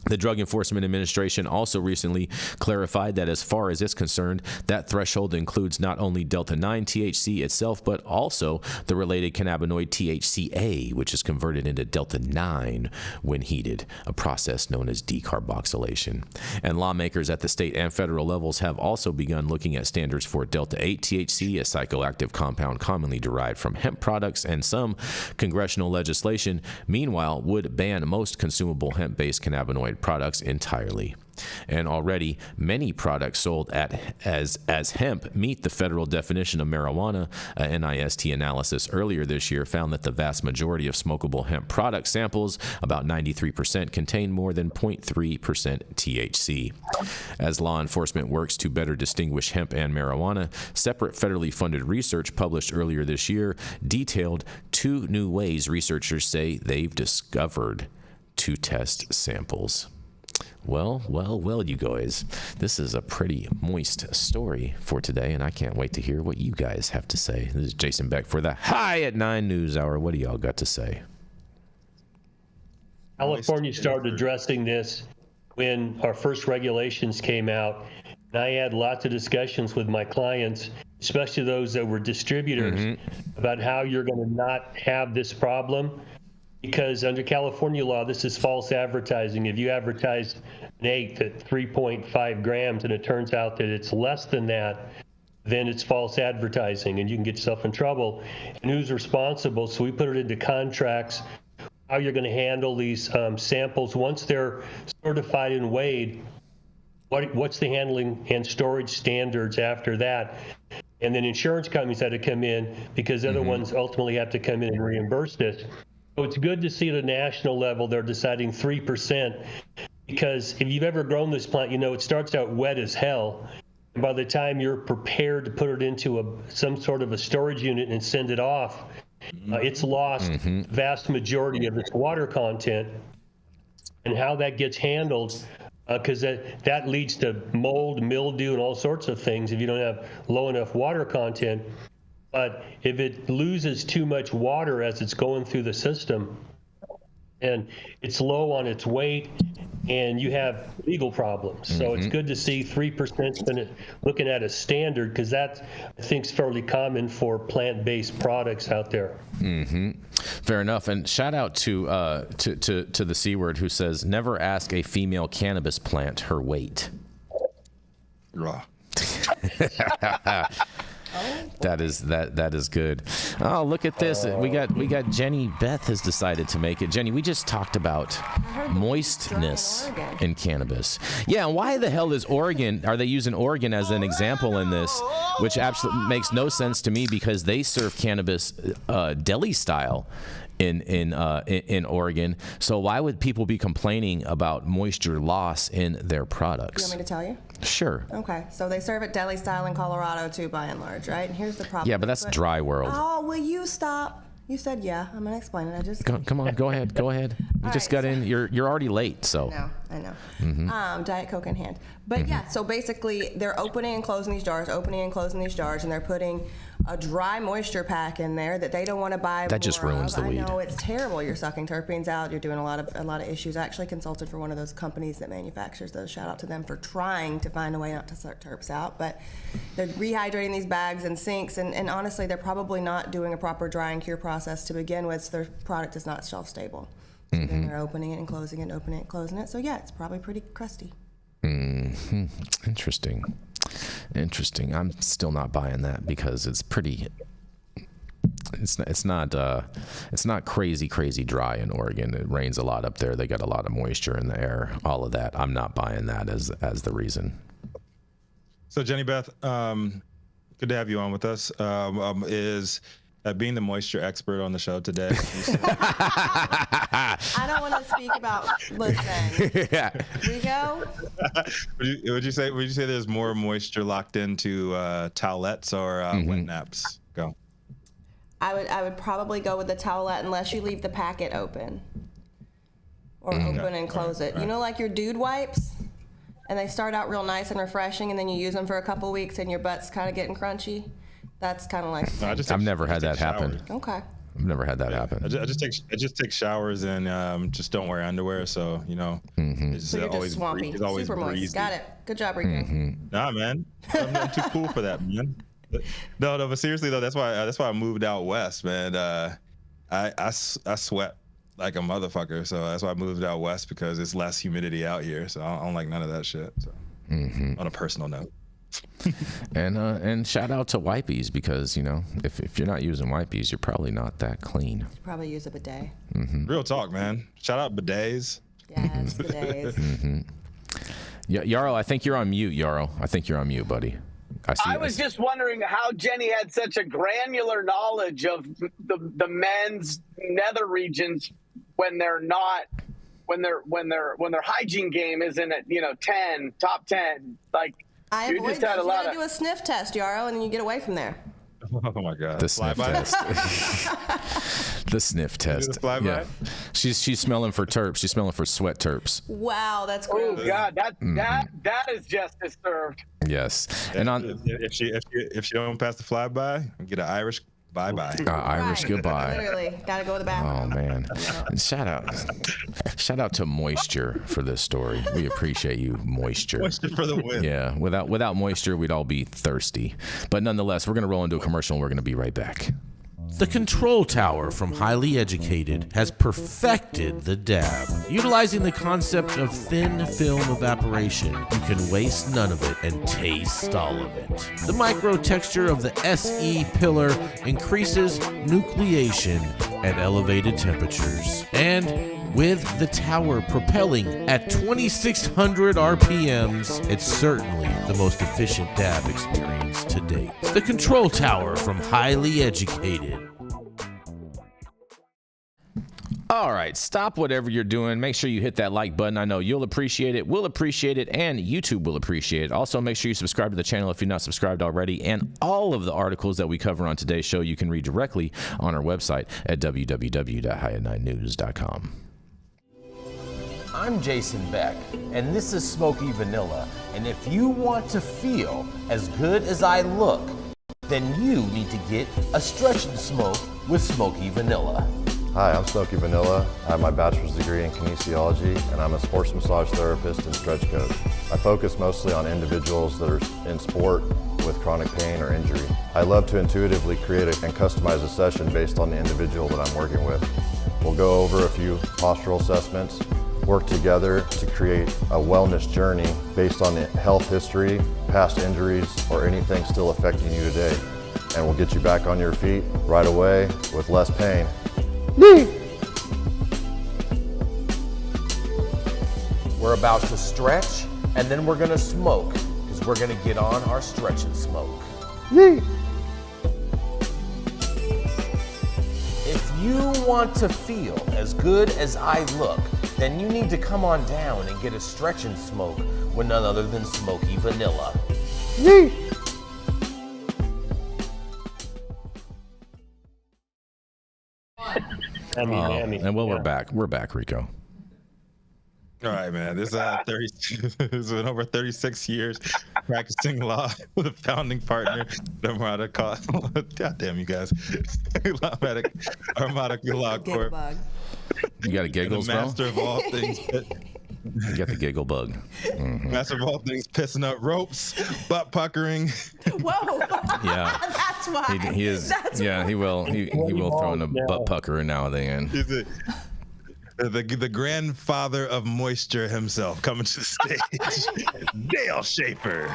The Drug Enforcement Administration also recently clarified that as far as it's concerned, that threshold includes not only Delta-9 THC itself, but also the related cannabinoid THCA, which is converted into Delta-9 when heated, a process known as decarboxylation. And lawmakers at the state and federal levels have also begun looking at standards for Delta-8 THC, a psychoactive compound commonly derived from hemp products, and some congressional legislation, meanwhile, would ban most consumable hemp-based cannabinoid products entirely. And already, many products sold as hemp meet the federal definition of marijuana. A NIST analysis earlier this year found that the vast majority of smokable hemp product samples, about 93%, contain more than 0.3% THC. As law enforcement works to better distinguish hemp and marijuana, separate federally funded research published earlier this year detailed 2 new ways researchers say they've discovered to test samples. Well, you guys. This is a pretty moist story for today, and I can't wait to hear what you guys have to say. This is Jason Beck for the High at 9 News Hour. What do y'all got to say? California started addressing this when our first regulations came out, and I had lots of discussions with my clients, especially those that were distributors, about how you're going to not have this problem. Because under California law, this is false advertising. If you advertise an eighth at 3.5 grams and it turns out that it's less than that, then it's false advertising and you can get yourself in trouble. And who's responsible? So we put it into contracts, how you're going to handle these samples once they're certified and weighed. What's the handling and storage standards after that? And then insurance companies had to come in because other ones ultimately have to come in and reimburse this. So it's good to see at a national level they're deciding 3%, because if you've ever grown this plant, you know it starts out wet as hell. And by the time you're prepared to put it into some sort of a storage unit and send it off, it's lost the vast majority of its water content. And how that gets handled, because that leads to mold, mildew, and all sorts of things if you don't have low enough water content. But if it loses too much water as it's going through the system and it's low on its weight, and you have legal problems. So it's good to see 3% looking at a standard, because that, I think, is fairly common for plant-based products out there. Fair enough. And shout out to the C word, who says, never ask a female cannabis plant her weight. Raw. That is good. Oh, look at this. We got Jenny. Beth has decided to make it. Jenny, we just talked about moistness in cannabis. Yeah, and why the hell are they using Oregon as an example in this? Which absolutely makes no sense to me, because they serve cannabis deli style in Oregon. So why would people be complaining about moisture loss in their products? You want me to tell you? Sure. Okay, so they serve it deli style in Colorado too, by and large, right? And here's the problem. Yeah, but that's dry world. Oh, will you stop? You said yeah. I'm gonna explain it. Come on, go ahead. You just got in. You're already late, so. I know. Diet Coke in hand. But yeah, so basically they're opening and closing these jars, and they're putting a dry moisture pack in there that they don't want to buy. That just ruins the weed. I know, it's terrible. You're sucking terpenes out. You're doing a lot of issues. I actually consulted for one of those companies that manufactures those. Shout out to them for trying to find a way not to suck terps out. But they're rehydrating these bags and sinks, and honestly, they're probably not doing a proper dry and cure process to begin with, so their product is not shelf stable. So then they're opening it and closing it, opening it and closing it. So yeah, it's probably pretty crusty. Interesting. I'm still not buying that, because it's pretty. It's not crazy dry in Oregon. It rains a lot up there. They got a lot of moisture in the air. All of that. I'm not buying that as the reason. So Jenny Beth, good to have you on with us. Is being the moisture expert on the show today. I don't want to speak about. Listen, Yeah. Rico. Would you say there's more moisture locked into towelettes or wet naps? Go. I would probably go with the towelette, unless you leave the packet open or open and close it. You know, like your dude wipes, and they start out real nice and refreshing, and then you use them for a couple weeks and your butt's kind of getting crunchy. That's kind of like. I've never had that happen. Okay. I've never had that happen. I just take showers and just don't wear underwear, so you know. It's So you're just swampy, it's always super moist. breezy. Got it. Good job, Rico. Nah, man, I'm too cool for that, man. No, but seriously though, that's why I moved out west, man. I sweat like a motherfucker, so that's why I moved out west, because it's less humidity out here. So I don't like none of that shit. So on a personal note. And shout out to Wipies, because you know, if you're not using Wipies, you're probably not that clean. You probably use a bidet. Real talk, man. Shout out bidets. Yes, bidets. Yarrow, I think you're on mute. Yarrow, I think you're on mute, buddy. I was just wondering how Jenny had such a granular knowledge of the men's nether regions when their hygiene game isn't at top 10. Like, I you avoid just had those. a You lot gotta of. do a sniff test, Yarrow, and then you get away from there. Oh my god. The sniff Flyby? test. The sniff test. flyby? Yeah. She's smelling for terps. She's smelling for sweat terps. Wow, that's Oh gross. God, that is justice served. Yes. And on if she don't pass the flyby, get an Irish bye-bye. Irish goodbye. Literally, gotta go to the Oh bathroom. man. And shout out to Moisture for this story. We appreciate you, Moisture. Moisture for the win. Yeah, without Moisture, we'd all be thirsty. But nonetheless, we're going to roll into a commercial and we're going to be right back. The Control Tower from Highly Educated has perfected the dab. Utilizing the concept of thin film evaporation, you can waste none of it and taste all of it. The micro texture of the SE pillar increases nucleation at elevated temperatures. And with the tower propelling at 2,600 RPMs, it's certainly the most efficient dab experience to date. The Control Tower from Highly Educated. All right, stop whatever you're doing. Make sure you hit that like button. I know you'll appreciate it, we'll appreciate it, and YouTube will appreciate it. Also, make sure you subscribe to the channel if you're not subscribed already. And all of the articles that we cover on today's show, you can read directly on our website at www.highat9news.com. I'm Jason Beck, and this is Smoky Vanilla. And if you want to feel as good as I look, then you need to get a stretch and smoke with Smoky Vanilla. Hi, I'm Smoky Vanilla. I have my bachelor's degree in kinesiology, and I'm a sports massage therapist and stretch coach. I focus mostly on individuals that are in sport with chronic pain or injury. I love to intuitively create and customize a session based on the individual that I'm working with. We'll go over a few postural assessments, work together to create a wellness journey based on the health history, past injuries, or anything still affecting you today. And we'll get you back on your feet right away with less pain. We're about to stretch, and then we're gonna smoke, because we're gonna get on our stretch and smoke. If you want to feel as good as I look, then you need to come on down and get a stretch and smoke with none other than Smoky Vanilla. And we're back. We're back, Rico. All right, man. This this has been over 36 years practicing law with a founding partner, the Armada God damn you guys. Armada Law Corp. You got a giggles, the master of all things. You got the giggle bug. Mm-hmm. Master of all things, pissing up ropes, butt puckering. Whoa. Yeah. That's why. He is. That's yeah, he will. He will throw in a butt pucker now and then. He's the grandfather of moisture himself coming to the stage. Dale Schaefer.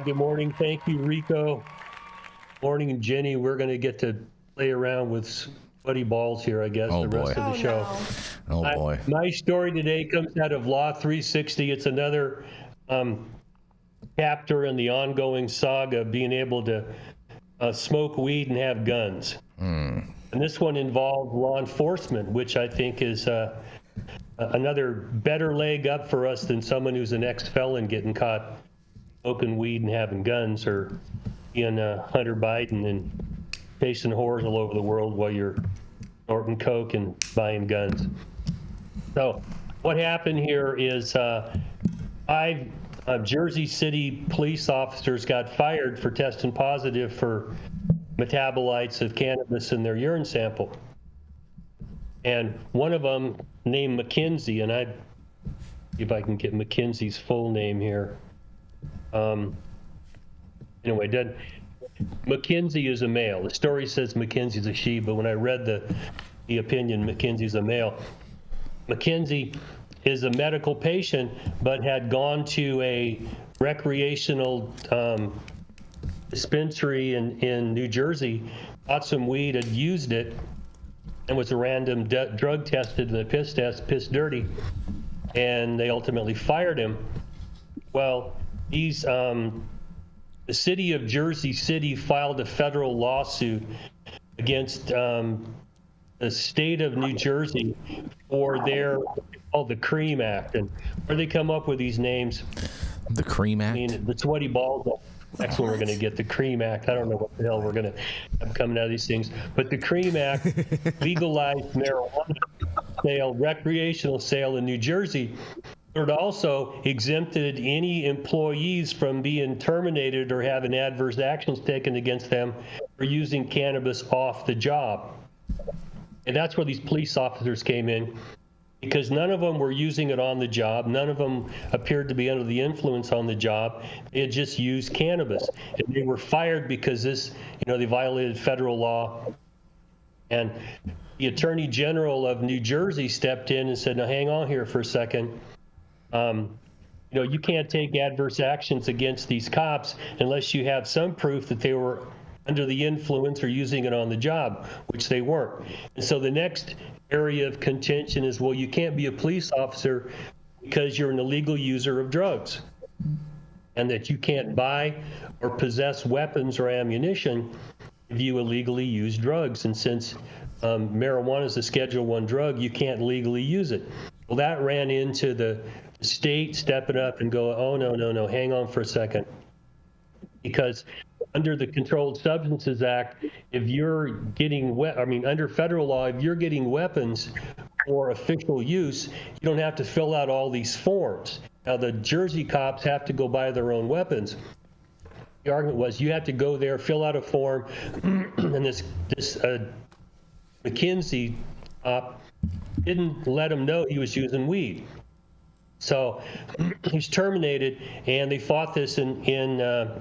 Good morning. Thank you, Rico. Morning, Jenny. We're going to get to play around with sweaty balls here, I guess, the rest of the show. No. Oh, boy. My story today comes out of Law 360. It's another chapter in the ongoing saga of being able to smoke weed and have guns. And this one involved law enforcement, which I think is another better leg up for us than someone who's an ex-felon getting caught smoking weed and having guns, or being Hunter Biden and chasing whores all over the world while you're snorting coke and buying guns. So what happened here is 5 Jersey City police officers got fired for testing positive for metabolites of cannabis in their urine sample. And one of them, named McKenzie, and if I can get McKenzie's full name here. Anyway, McKenzie is a male. The story says McKenzie's a she, but when I read the opinion, McKenzie's a male. McKenzie is a medical patient, but had gone to a recreational dispensary in New Jersey, bought some weed, had used it, and was a random drug tested, and the piss test pissed dirty, and they ultimately fired him. Well, the city of Jersey City filed a federal lawsuit against the state of New Jersey for their the CREAM Act. And where they come up with these names? The CREAM Act? I mean, the sweaty balls. Next one we're going to get the CREAM Act. I don't know what the hell we're going to have coming out of these things. But the CREAM Act legalized marijuana sale, recreational sale in New Jersey. It also exempted any employees from being terminated or having adverse actions taken against them for using cannabis off the job. And that's where these police officers came in. because none of them were using it on the job. None of them appeared to be under the influence on the job. They had just used cannabis. And they were fired because they violated federal law. And the Attorney General of New Jersey stepped in and said, now hang on here for a second. You can't take adverse actions against these cops unless you have some proof that they were under the influence or using it on the job, which they weren't. And so the next area of contention is, well, you can't be a police officer because you're an illegal user of drugs, and that you can't buy or possess weapons or ammunition if you illegally use drugs. And since marijuana is a Schedule I drug, you can't legally use it. Well, that ran into the state stepping up and go, oh, no, hang on for a second. Because under the Controlled Substances Act, if you're getting, under federal law, if you're getting weapons for official use, you don't have to fill out all these forms. Now, the Jersey cops have to go buy their own weapons. The argument was you have to go there, fill out a form, and this McKinsey cop didn't let him know he was using weed. So he's terminated, and they fought this in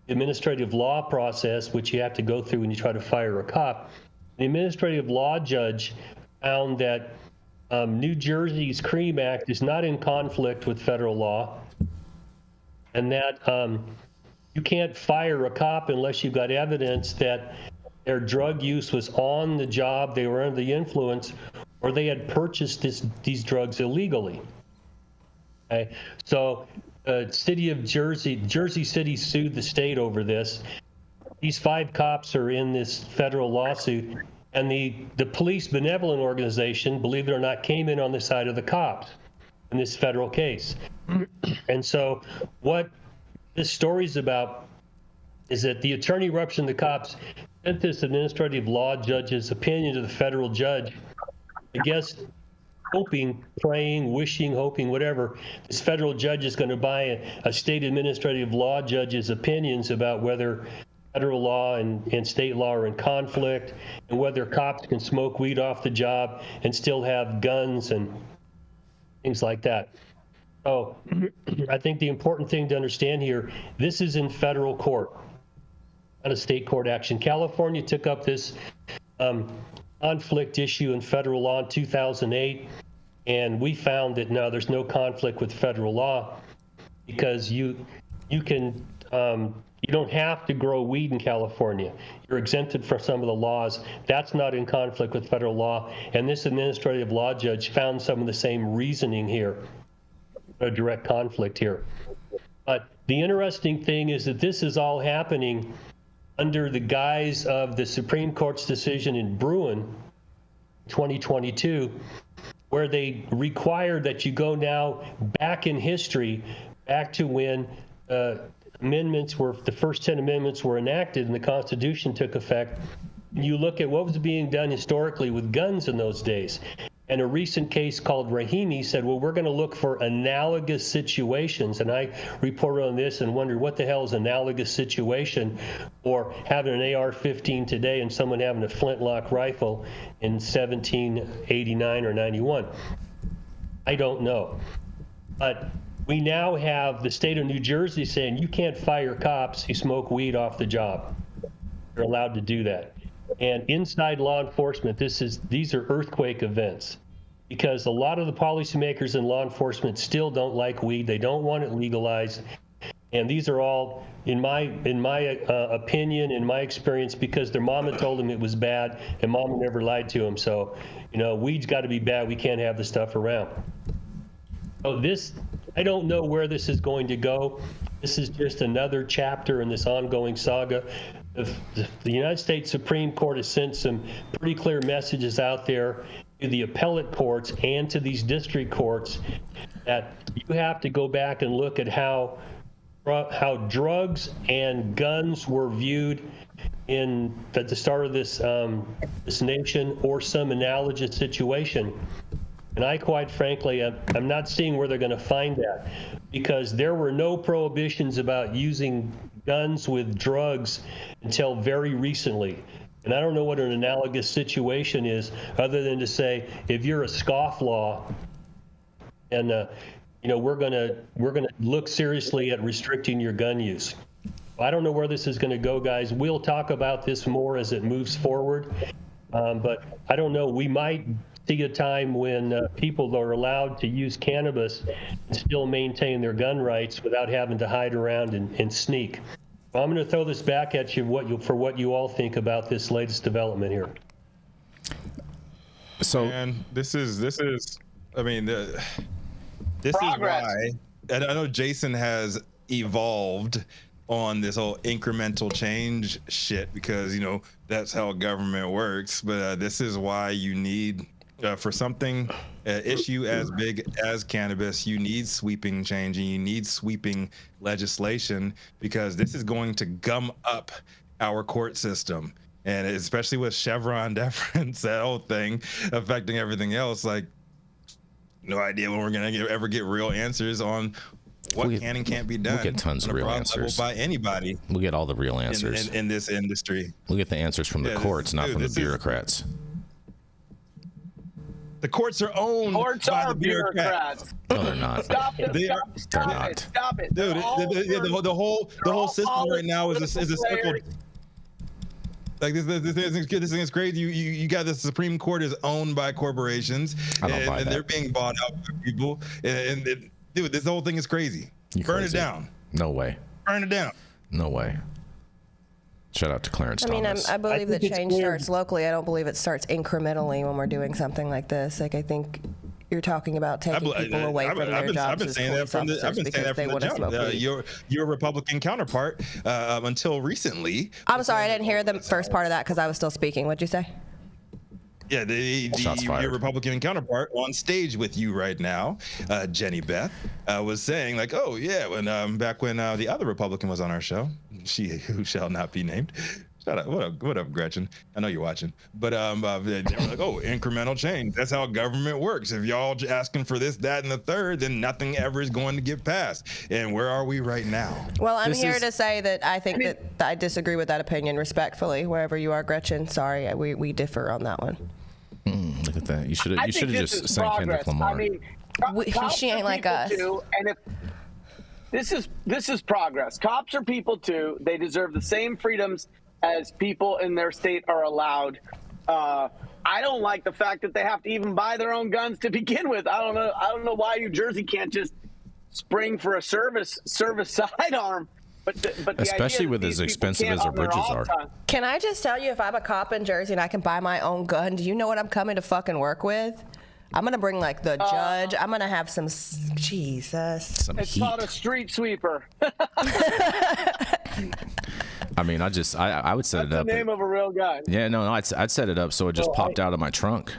administrative law process, which you have to go through when you try to fire a cop. The administrative law judge found that New Jersey's CREAM Act is not in conflict with federal law, and that you can't fire a cop unless you've got evidence that their drug use was on the job, they were under the influence, or they had purchased these drugs illegally. Okay, so city of Jersey City sued the state over this. These 5 cops are in this federal lawsuit, and the police benevolent organization, believe it or not, came in on the side of the cops in this federal case. And so what this story's about is that the attorney representing the cops sent this administrative law judge's opinion to the federal judge, I guess, hoping, praying, wishing, hoping, whatever, this federal judge is going to buy a state administrative law judge's opinions about whether federal law and state law are in conflict, and whether cops can smoke weed off the job and still have guns and things like that. So I think the important thing to understand here, this is in federal court, not a state court action. California took up this conflict issue in federal law in 2008, and we found that no, there's no conflict with federal law, because you don't have to grow weed in California. You're exempted from some of the laws. That's not in conflict with federal law, and this administrative law judge found some of the same reasoning here, a direct conflict here. But the interesting thing is that this is all happening under the guise of the Supreme Court's decision in Bruin 2022, where they require that you go now back in history, back to when amendments were, the first 10 amendments were enacted and the Constitution took effect. You look at what was being done historically with guns in those days. And a recent case called Rahimi said, well, we're going to look for analogous situations. And I reported on this and wondered what the hell is analogous situation, or having an AR-15 today and someone having a flintlock rifle in 1789 or 91. I don't know. But we now have the state of New Jersey saying you can't fire cops who smoke weed off the job. They're allowed to do that. And inside law enforcement, these are earthquake events, because a lot of the policymakers and law enforcement still don't like weed. They don't want it legalized. And these are all, in my opinion, in my experience, because their mama told them it was bad, and mama never lied to them. So, weed's got to be bad. We can't have the stuff around. So I don't know where this is going to go. This is just another chapter in this ongoing saga. The United States Supreme Court has sent some pretty clear messages out there to the appellate courts and to these district courts that you have to go back and look at how drugs and guns were viewed at the start of this nation, or some analogous situation. And I, quite frankly, I'm not seeing where they're going to find that, because there were no prohibitions about using guns with drugs until very recently. And I don't know what an analogous situation is, other than to say, if you're a scofflaw, and we're gonna look seriously at restricting your gun use. I don't know where this is going to go, guys. We'll talk about this more as it moves forward. But I don't know. We might see a time when people are allowed to use cannabis and still maintain their gun rights without having to hide around and sneak. I'm going to throw this back at you for what you all think about this latest development here. So, and this is. I mean, this Progress. is why. And I know Jason has evolved on this whole incremental change shit because that's how government works. But this is why you need for something issue as big as cannabis, you need sweeping change and you need sweeping legislation because this is going to gum up our court system. And especially with Chevron deference, that whole thing affecting everything else, like no idea when we're going to ever get real answers on what can and can't be done. We'll get tons of real answers by anybody. We'll get all the real answers in this industry. We'll get the answers from the courts, not from the bureaucrats. The courts are owned by the bureaucrats. No, they're not. Stop it! They're Stop not. it! Stop it! Dude, the whole system right now is a circle. Like this thing is crazy. You got the Supreme Court is owned by corporations, and they're being bought out by people. And dude, this whole thing is crazy. Burn it down. No way. Burn it down. No way. Shout out to Clarence Thomas. I believe that change starts locally. I don't believe it starts incrementally when we're doing something like this. Like I think you're talking about taking people away from their jobs. I've been saying that from the jump. Your Republican counterpart until recently. I'm sorry, I didn't hear the first part of that because I was still speaking. What'd you say? Yeah, your Republican counterpart on stage with you right now, Jenny Beth, was saying like, oh yeah, when back when the other Republican was on our show, she who shall not be named. Shout out, what up, Gretchen? I know you're watching, but they were like, oh, incremental change. That's how government works. If y'all asking for this, that, and the third, then nothing ever is going to get passed. And where are we right now? Well, I'm here to say that I think that I disagree with that opinion respectfully. Wherever you are, Gretchen, sorry, we differ on that one. Look at that. You should have just sang Kendrick Lamar. I mean, she ain't like us. Too, and if this is progress. Cops are people too. They deserve the same freedoms as people in their state are allowed. I don't like the fact that they have to even buy their own guns to begin with. I don't know why New Jersey can't just spring for a service sidearm. But especially with as expensive as our bridges are. Can I just tell you, if I'm a cop in Jersey and I can buy my own gun, do you know what I'm coming to fucking work with? I'm gonna bring like the judge. I'm gonna have some Jesus. It's called a street sweeper. I mean, I would set it up. That's the name of a real gun. Yeah, no, I'd set it up so it just popped out of my trunk.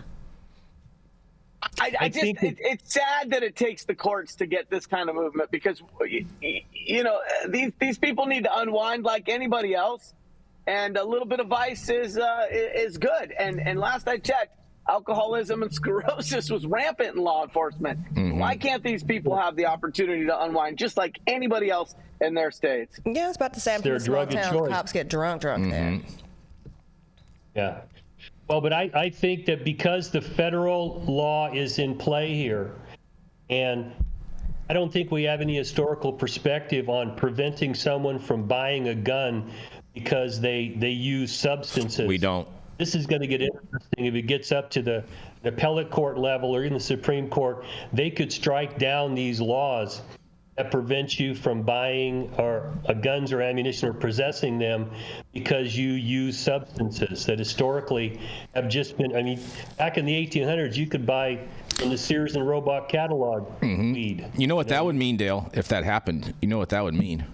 I think it's sad that it takes the courts to get this kind of movement because these people need to unwind like anybody else, and a little bit of vice is good. And last I checked, alcoholism and sclerosis was rampant in law enforcement. Mm-hmm. Why can't these people have the opportunity to unwind just like anybody else in their states? Yeah, I was about to say, I'm from a small town. Cops get drunk there. Yeah. Well, but I think that because the federal law is in play here, and I don't think we have any historical perspective on preventing someone from buying a gun because they use substances. We don't. This is going to get interesting if it gets up to the appellate court level or even the Supreme Court. They could strike down these laws that prevent you from buying guns or ammunition or possessing them because you use substances that historically have just been, I mean, back in the 1800s, you could buy in the Sears and Roebuck catalog weed. You know what that would mean, Dale, if that happened? You know what that would mean?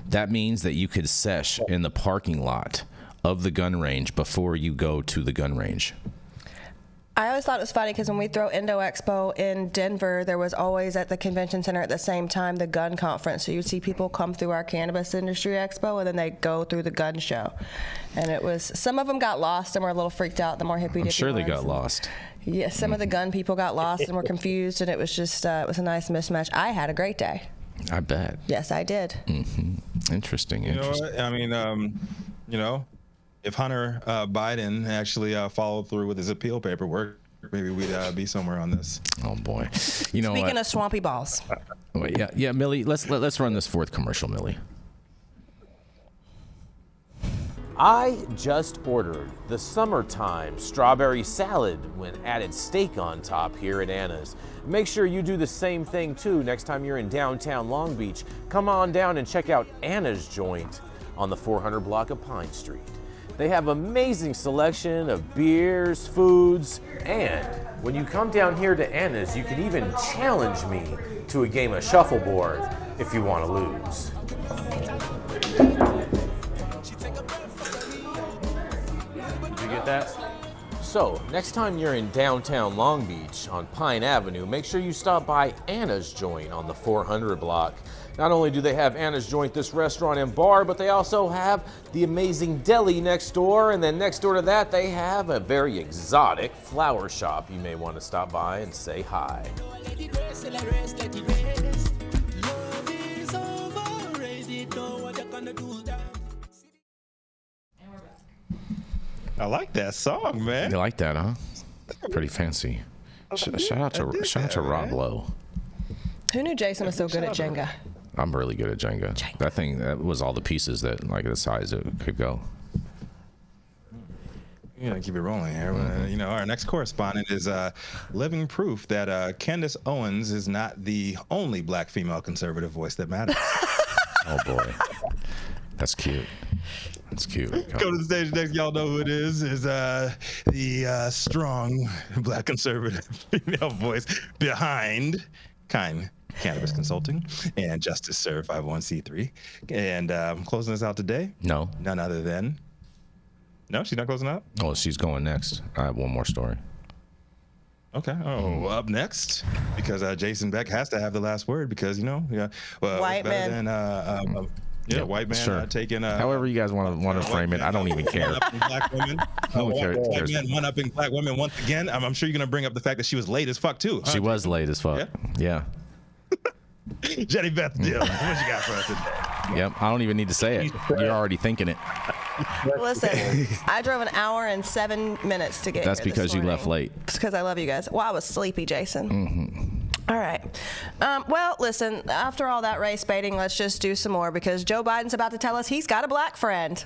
That means that you could sesh in the parking lot of the gun range before you go to the gun range. I always thought it was funny because when we throw Indo Expo in Denver, there was always at the convention center at the same time the gun conference. So you'd see people come through our cannabis industry expo and then they go through the gun show. And it was, some of them got lost and were a little freaked out, the more hippie. I'm sure they got lost. Yeah, some of the gun people got lost and were confused, and it was just, it was a nice mismatch. I had a great day. I bet. Yes, I did. Mm-hmm. Interesting. You know what? I mean, if Hunter Biden actually followed through with his appeal paperwork, maybe we'd be somewhere on this. Oh boy. You know Speaking what? of swampy balls. Wait, yeah, Millie. Let's run this fourth commercial, Millie. I just ordered the summertime strawberry salad when added steak on top here at Anna's. Make sure you do the same thing too next time you're in downtown Long Beach. Come on down and check out Anna's joint on the 400 block of Pine Street. They have amazing selection of beers, foods, and when you come down here to Anna's, you can even challenge me to a game of shuffleboard if you want to lose. Did you get that? So, next time you're in downtown Long Beach on Pine Avenue, make sure you stop by Anna's Joint on the 400 block. Not only do they have Anna's Joint, this restaurant and bar, but they also have the amazing deli next door, and then next door to that they have a very exotic flower shop. You may want to stop by and say hi. I like that song, man. You like that, huh? Pretty fancy. Shout out to Rob Lowe. Who knew Jason was so good at Jenga? I'm really good at Jenga. That was all the pieces that, like, the size it could go. You know, keep it rolling here. You know, our next correspondent is living proof that Candace Owens is not the only black female conservative voice that matters. Oh boy, that's cute. That's cute. Go to the stage next. Y'all know who it is. Is the strong black conservative female voice behind Cannabis Consulting and Justice Serve 501c3. And closing us out today. No. None other than. No, she's not closing out? Oh, she's going next. I have one more story. Okay. Oh, up next, because Jason Beck has to have the last word because, you know, White man. White man sure. taking. However you guys want to frame it, I don't even care. Black women. White man one-upping black women once again. I'm sure you're going to bring up the fact that she was late as fuck, too. Huh? She was late as fuck. Yeah. Jenny Beth Dills, what you got for us today? Yep. I don't even need to say it. You're already thinking it. Listen, I drove an hour and 7 minutes to get That's here because you left late. It's because I love you guys. Well, I was sleepy, Jason. Mm-hmm. All right. Well, listen, after all that race baiting, let's just do some more because Joe Biden's about to tell us he's got a black friend.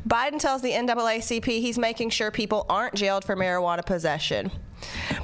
Biden tells the NAACP he's making sure people aren't jailed for marijuana possession.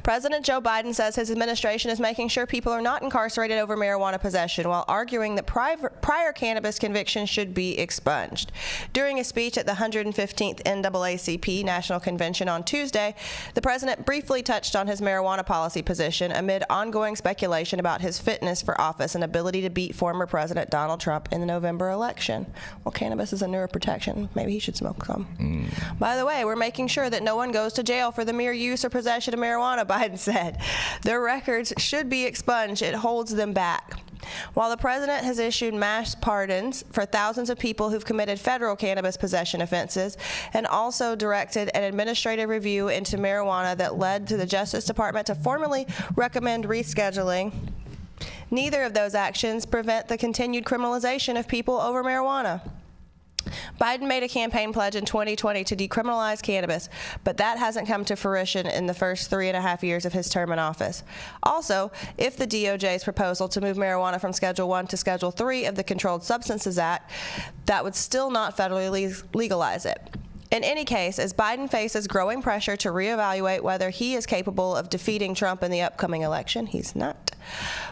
President Joe Biden says his administration is making sure people are not incarcerated over marijuana possession while arguing that prior cannabis convictions should be expunged. During a speech at the 115th NAACP National Convention on Tuesday, the president briefly touched on his marijuana policy position amid ongoing speculation about his fitness for office and ability to beat former President Donald Trump in the November election. Well, cannabis is a neuroprotection. Maybe he should smoke some. By the way, we're making sure that no one goes to jail for the mere use or possession of marijuana, Biden said. Their records should be expunged. It holds them back. While the president has issued mass pardons for thousands of people who've committed federal cannabis possession offenses and also directed an administrative review into marijuana that led to the Justice Department to formally recommend rescheduling, neither of those actions prevent the continued criminalization of people over marijuana. Biden made a campaign pledge in 2020 to decriminalize cannabis, but that hasn't come to fruition in the first 3.5 years of his term in office. Also, if the DOJ's proposal to move marijuana from Schedule I to Schedule III of the Controlled Substances Act, that would still not federally legalize it. In any case, as Biden faces growing pressure to reevaluate whether he is capable of defeating Trump in the upcoming election, he's not,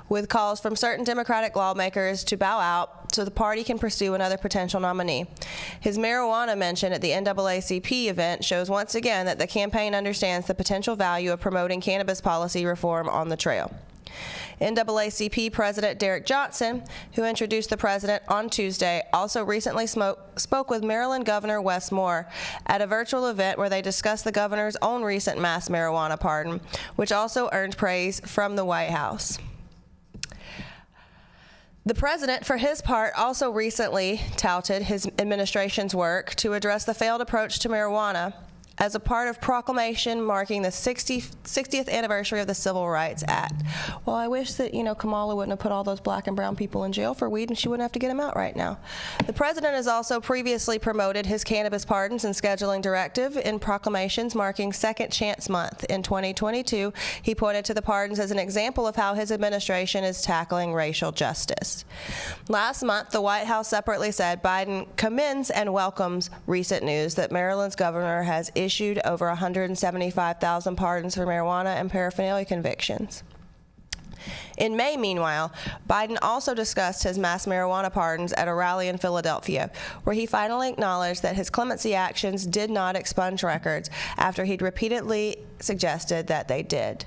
with calls from certain Democratic lawmakers to bow out so the party can pursue another potential nominee. His marijuana mention at the NAACP event shows once again that the campaign understands the potential value of promoting cannabis policy reform on the trail. NAACP President Derek Johnson, who introduced the president on Tuesday, also recently spoke with Maryland Governor Wes Moore at a virtual event where they discussed the governor's own recent mass marijuana pardon, which also earned praise from the White House. The president, for his part, also recently touted his administration's work to address the failed approach to marijuana as a part of proclamation marking the 60th anniversary of the Civil Rights Act. Well, I wish that, Kamala wouldn't have put all those black and brown people in jail for weed and she wouldn't have to get them out right now. The president has also previously promoted his cannabis pardons and scheduling directive in proclamations marking Second Chance Month. In 2022, he pointed to the pardons as an example of how his administration is tackling racial justice. Last month, the White House separately said Biden commends and welcomes recent news that Maryland's governor has issued over 175,000 pardons for marijuana and paraphernalia convictions. In May, meanwhile, Biden also discussed his mass marijuana pardons at a rally in Philadelphia, where he finally acknowledged that his clemency actions did not expunge records after he'd repeatedly suggested that they did.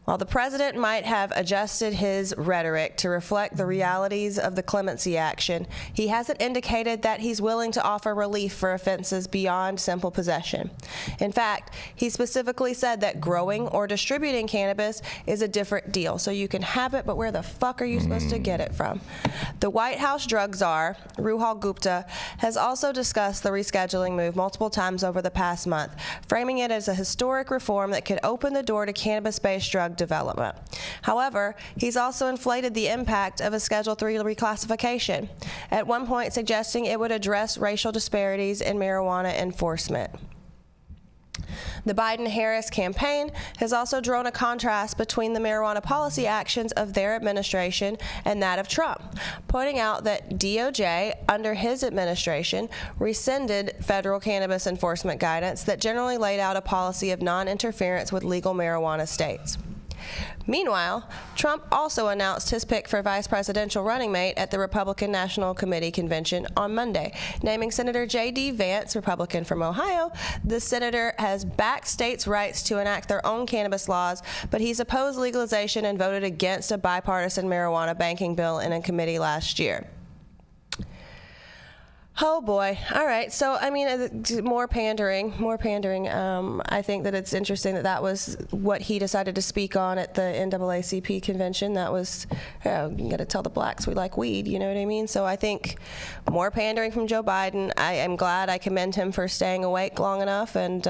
While the president might have adjusted his rhetoric to reflect the realities of the clemency action, he hasn't indicated that he's willing to offer relief for offenses beyond simple possession. In fact, he specifically said that growing or distributing cannabis is a different deal. So you can have it, but where the fuck are you supposed to get it from? The White House drug czar, Ruhal Gupta, has also discussed the rescheduling move multiple times over the past month, framing it as a historic reform that could open the door to cannabis-based drug development. However, he's also inflated the impact of a Schedule III reclassification, at one point suggesting it would address racial disparities in marijuana enforcement. The Biden-Harris campaign has also drawn a contrast between the marijuana policy actions of their administration and that of Trump, pointing out that DOJ, under his administration, rescinded federal cannabis enforcement guidance that generally laid out a policy of non-interference with legal marijuana states. Meanwhile, Trump also announced his pick for vice presidential running mate at the Republican National Committee convention on Monday, naming Senator J.D. Vance, Republican from Ohio. The senator has backed states' rights to enact their own cannabis laws, but he's opposed legalization and voted against a bipartisan marijuana banking bill in a committee last year. Oh boy. All right. So, I mean, more pandering. I think that it's interesting that that was what he decided to speak on at the NAACP convention. That was, you got to tell the blacks we like weed, you know what I mean? So I think more pandering from Joe Biden. I am glad. I commend him for staying awake long enough. And,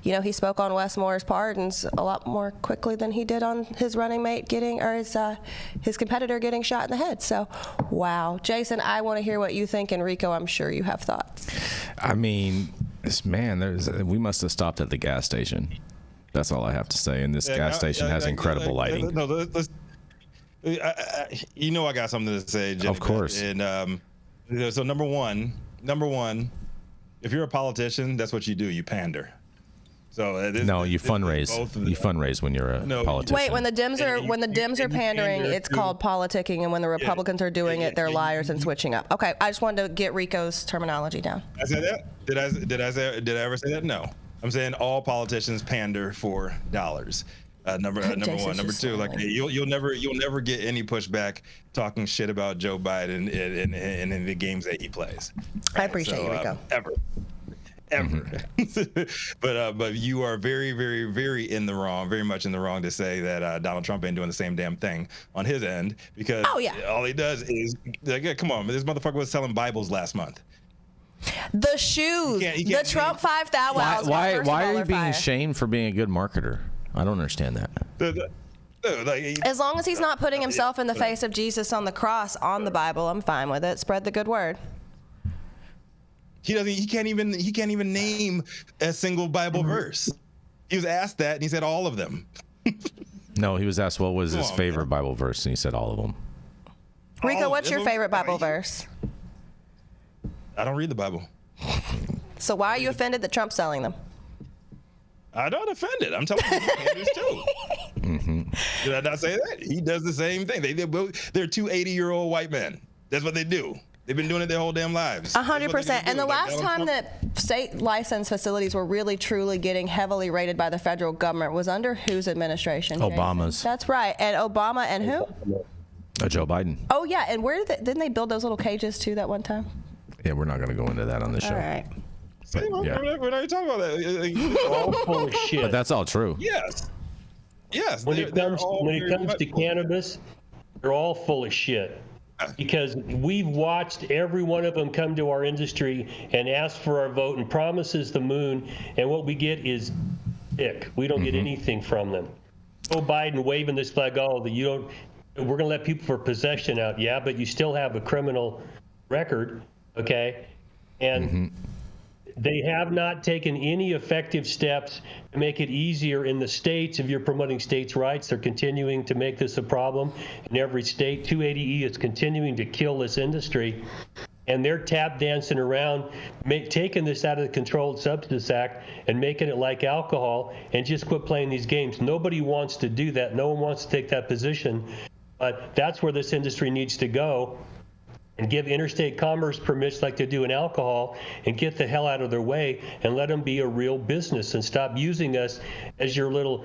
he spoke on Wes Moore's pardons a lot more quickly than he did on his running mate his competitor getting shot in the head. So, wow. Jason, I want to hear what you think. And Rico, I'm sure you have thoughts. I mean, we must have stopped at the gas station. That's all I have to say. And this gas station has incredible lighting. No, I got something to say, Jimmy. Of course. And so number one, if you're a politician, that's what you do. You pander. So you fundraise. You fundraise when you're a politician. Wait, when the Dems are pandering, it's called politicking, and when the Republicans are doing it, they're liars and switching up. Okay, I just wanted to get Rico's terminology down. I said that? Did I ever say that? No. I'm saying all politicians pander for dollars. Number one. Number two, like you'll never get any pushback talking shit about Joe Biden in the games that he plays. I appreciate you, Rico. Ever. But you are very, very, very much in the wrong to say that Donald Trump ain't doing the same damn thing on his end, because all he does is come on, this motherfucker was selling Bibles last month. The shoes, the Trump 5,000. Why are you being shamed for being a good marketer? I don't understand that. As long as he's not putting himself in the face of Jesus on the cross on the Bible, I'm fine with it. Spread the good word. He can't even name a single Bible verse. He was asked that, and he said all of them. No, he was asked what was his favorite Bible verse, and he said all of them. Rico, what's your favorite Bible verse? I don't read the Bible. So why are you offended that Trump's selling them? I'm not offended. I'm telling you, he panders too. Did I not say that? He does the same thing. They're two 80-year-old white men. That's what they do. They've been doing it their whole damn lives. 100%. And the last time that state licensed facilities were really, truly getting heavily rated by the federal government was under whose administration? Obama's. Jason? That's right. And Obama and who? Joe Biden. Oh, yeah. And didn't they build those little cages, too, that one time? Yeah, we're not going to go into that on the show. All right. We're not talking about that. It's all full of shit. But that's all true. Yes. Yes. When it comes to cannabis, they're all full of shit. because we've watched every one of them come to our industry and ask for our vote and promises the moon, and what we get is dick. We don't get anything from them. Joe Biden waving this flag, we're going to let people for possession out. Yeah, but you still have a criminal record, okay? And they have not taken any effective steps to make it easier in the states. If you're promoting states' rights, they're continuing to make this a problem in every state. 280E is continuing to kill this industry. And they're tap dancing around, taking this out of the Controlled Substance Act and making it like alcohol, and just quit playing these games. Nobody wants to do that. No one wants to take that position. But that's where this industry needs to go, and give interstate commerce permits like they do in alcohol, and get the hell out of their way and let them be a real business, and stop using us as your little,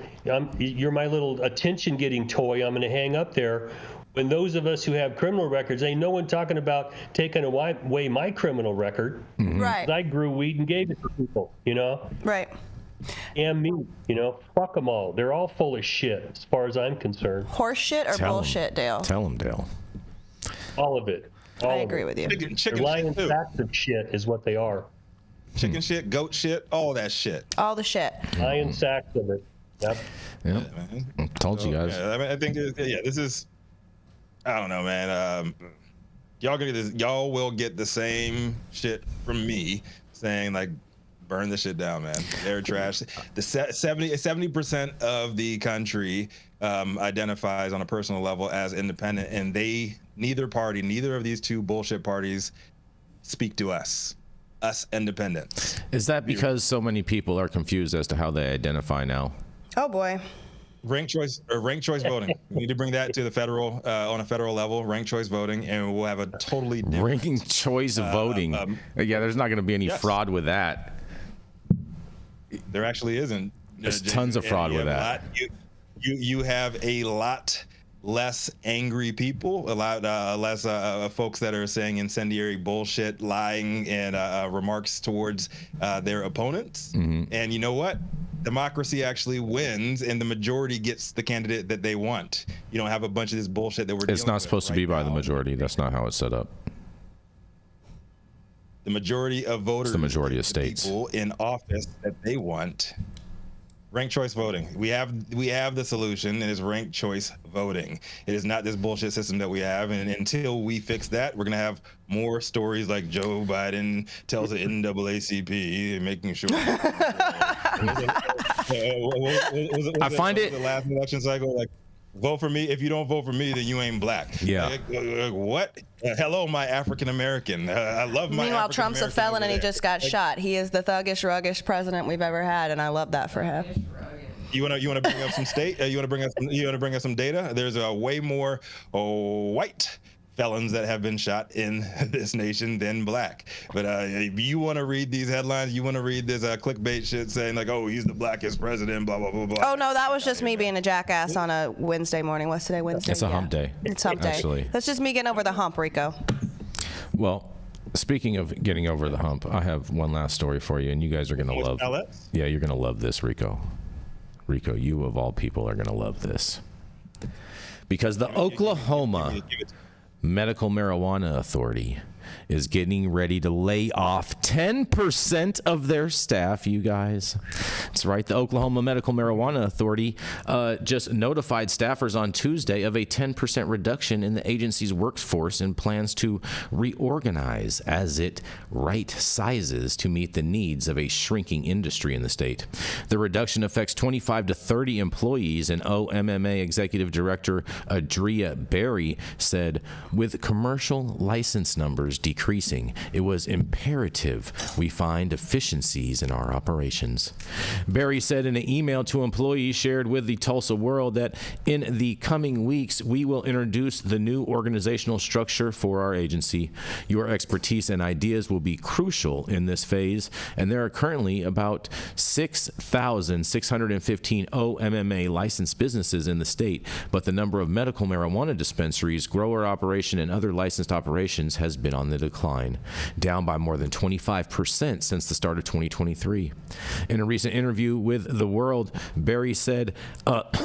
you're my little attention-getting toy I'm going to hang up there. When those of us who have criminal records, ain't no one talking about taking away my criminal record. Right. I grew weed and gave it to people, Right. And me, fuck them all. They're all full of shit as far as I'm concerned. Horse shit or bullshit, Dale? Tell them, Dale. All of it. I agree with you. They're lying sacks of shit is what they are. Chicken shit, goat shit, all that shit. All the shit. Lying sacks of it. Yep. Yeah. I told you guys. Yeah, I think, this is, I don't know, man. Y'all will get the same shit from me saying, like, burn this shit down, man. They're trash. The 70% of the country identifies on a personal level as independent, and neither of these two bullshit parties speak to us independents. Is that because so many people are confused as to how they identify now? Oh boy. Ranked choice voting. We need to bring that to the federal, on a federal level, ranked choice voting, and we'll have a totally different ranking choice voting. Yeah, there's not going to be any fraud with that. There actually isn't. There's tons of fraud with that. You have a lot less angry people, a lot less folks that are saying incendiary bullshit, lying, and remarks towards their opponents. And you know what? Democracy actually wins, and the majority gets the candidate that they want. You don't have a bunch of this bullshit that we're. It's not supposed to be by the majority. That's not how it's set up. The majority of voters, it's the majority of states, people in office that they want. Ranked choice voting. We have the solution, and it's ranked choice voting. It is not this bullshit system that we have, and until we fix that, we're gonna have more stories like Joe Biden tells the NAACP and making sure. I find it the last election cycle, like, vote for me. If you don't vote for me, then you ain't black. Yeah. What? Hello, my African American. I love my. Meanwhile, Trump's a felon and he just got shot. He is the thuggish, ruggish president we've ever had, and I love that for him. You wanna bring up some state? You wanna bring us some data? There's way more white felons that have been shot in this nation than black. But if you want to read these headlines, you want to read this clickbait shit saying like, oh, he's the blackest president, blah, blah, blah, blah. Oh, no, that was just me being a jackass on a Wednesday morning. What's today, Wednesday? It's a hump day. It's hump day. Actually. That's just me getting over the hump, Rico. Well, speaking of getting over the hump, I have one last story for you, and you guys are going to love it. Yeah, you're going to love this, Rico. Rico, you of all people are going to love this. Because the Oklahoma Medical Marijuana Authority is getting ready to lay off 10% of their staff, you guys. That's right. The Oklahoma Medical Marijuana Authority just notified staffers on Tuesday of a 10% reduction in the agency's workforce and plans to reorganize as it right sizes to meet the needs of a shrinking industry in the state. The reduction affects 25 to 30 employees, and OMMA Executive Director Adria Berry said, with commercial license numbers decreasing, it was imperative we find efficiencies in our operations. Berry said in an email to employees shared with the Tulsa World that in the coming weeks, we will introduce the new organizational structure for our agency. Your expertise and ideas will be crucial in this phase, and there are currently about 6,615 OMMA licensed businesses in the state, but the number of medical marijuana dispensaries, grower operation, and other licensed operations has been on on the decline, down by more than 25% since the start of 2023. In a recent interview with The World, Berry said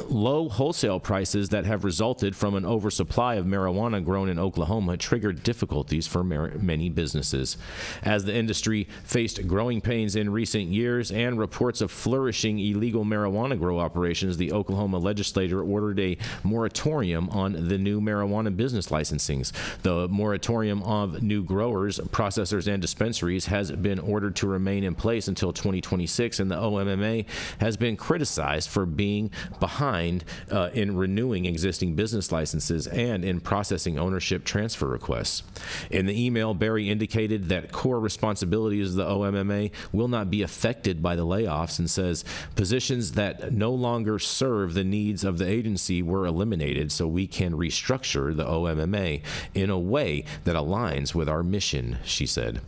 low wholesale prices that have resulted from an oversupply of marijuana grown in Oklahoma triggered difficulties for many businesses. As the industry faced growing pains in recent years and reports of flourishing illegal marijuana grow operations, the Oklahoma legislature ordered a moratorium on the new marijuana business licensings. The moratorium of new growers, processors, and dispensaries has been ordered to remain in place until 2026, and the OMMA has been criticized for being behind in renewing existing business licenses and in processing ownership transfer requests. In the email, Berry indicated that core responsibilities of the OMMA will not be affected by the layoffs and says positions that no longer serve the needs of the agency were eliminated so we can restructure the OMMA in a way that aligns with our mission, she said.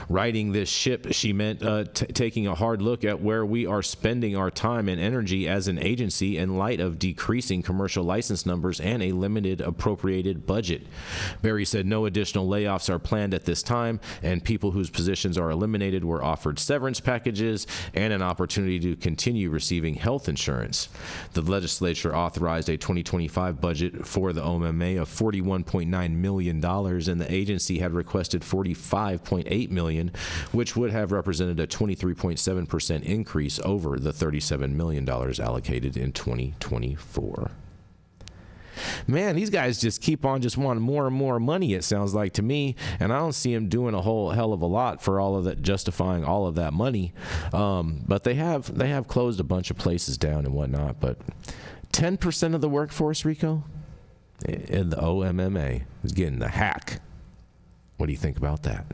Righting this ship, she meant taking a hard look at where we are spending our time and energy as an agency in light of decreasing commercial license numbers and a limited appropriated budget. Berry said no additional layoffs are planned at this time, and people whose positions are eliminated were offered severance packages and an opportunity to continue receiving health insurance. The legislature authorized a 2025 budget for the OMMA of $41.9 million, and the agency had requested $45.8 million, which would have represented a 23.7% increase over the $37 million allocated in 2024. Man, these guys just keep on just wanting more and more money, it sounds like to me, and I don't see them doing a whole hell of a lot for all of that, justifying all of that money. But they have closed a bunch of places down and whatnot. But 10% of the workforce, Rico, in the OMMA is getting the hack. What do you think about that?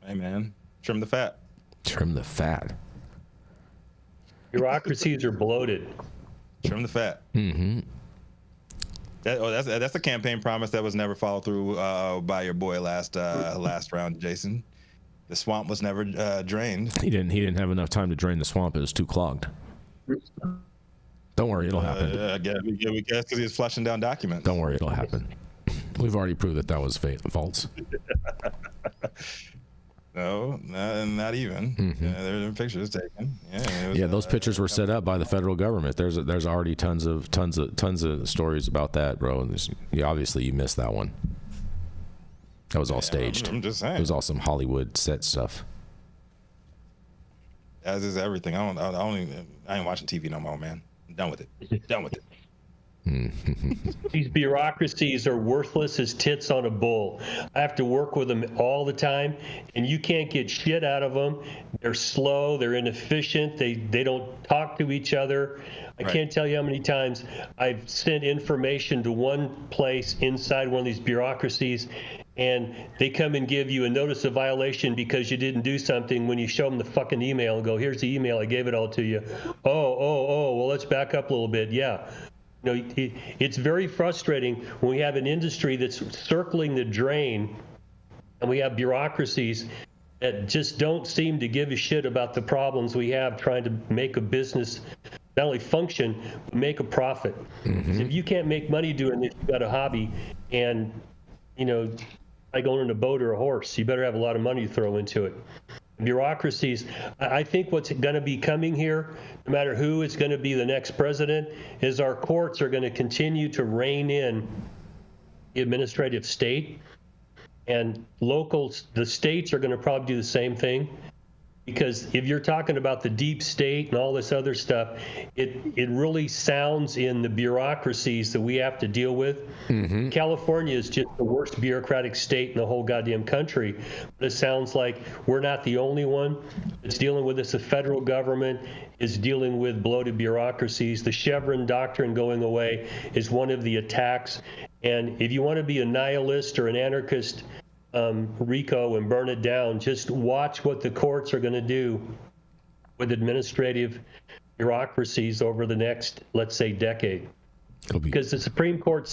Hey, man, trim the fat. Trim the fat. Bureaucracies are bloated. Trim the fat. Mm-hmm. That's a campaign promise that was never followed through by your boy last round, Jason. The swamp was never drained. He didn't have enough time to drain the swamp. It was too clogged. Don't worry, it'll happen. I guess because he was flushing down documents. Don't worry, it'll happen. We've already proved that was false. No, not even. Mm-hmm. There were pictures taken. Yeah, those pictures were set up by the federal government. There's already tons of stories about that, bro. And obviously you missed that one. That was all staged. I'm just saying. It was all some Hollywood set stuff. As is everything. I ain't watching TV no more, man. I'm done with it. Done with it. These bureaucracies are worthless as tits on a bull. I have to work with them all the time, and you can't get shit out of them. They're slow. They're inefficient. They don't talk to each other. I can't tell you how many times I've sent information to one place inside one of these bureaucracies, and they come and give you a notice of violation because you didn't do something. When you show them the fucking email and go, here's the email, I gave it all to you. Oh, well, let's back up a little bit. Yeah. You know, it's very frustrating when we have an industry that's circling the drain and we have bureaucracies that just don't seem to give a shit about the problems we have trying to make a business not only function, but make a profit. Mm-hmm. If you can't make money doing this, you've got a hobby, and, you know, like owning a boat or a horse, you better have a lot of money to throw into it. Bureaucracies, I think what's going to be coming here, no matter who is going to be the next president, is our courts are going to continue to rein in the administrative state, and the states are going to probably do the same thing. Because if you're talking about the deep state and all this other stuff, it really sounds in the bureaucracies that we have to deal with. Mm-hmm. California is just the worst bureaucratic state in the whole goddamn country. But it sounds like we're not the only one that's dealing with this. The federal government is dealing with bloated bureaucracies. The Chevron doctrine going away is one of the attacks. And if you want to be a nihilist or an anarchist, Rico, and burn it down, just watch what the courts are going to do with administrative bureaucracies over the next, let's say, decade. Because the Supreme Court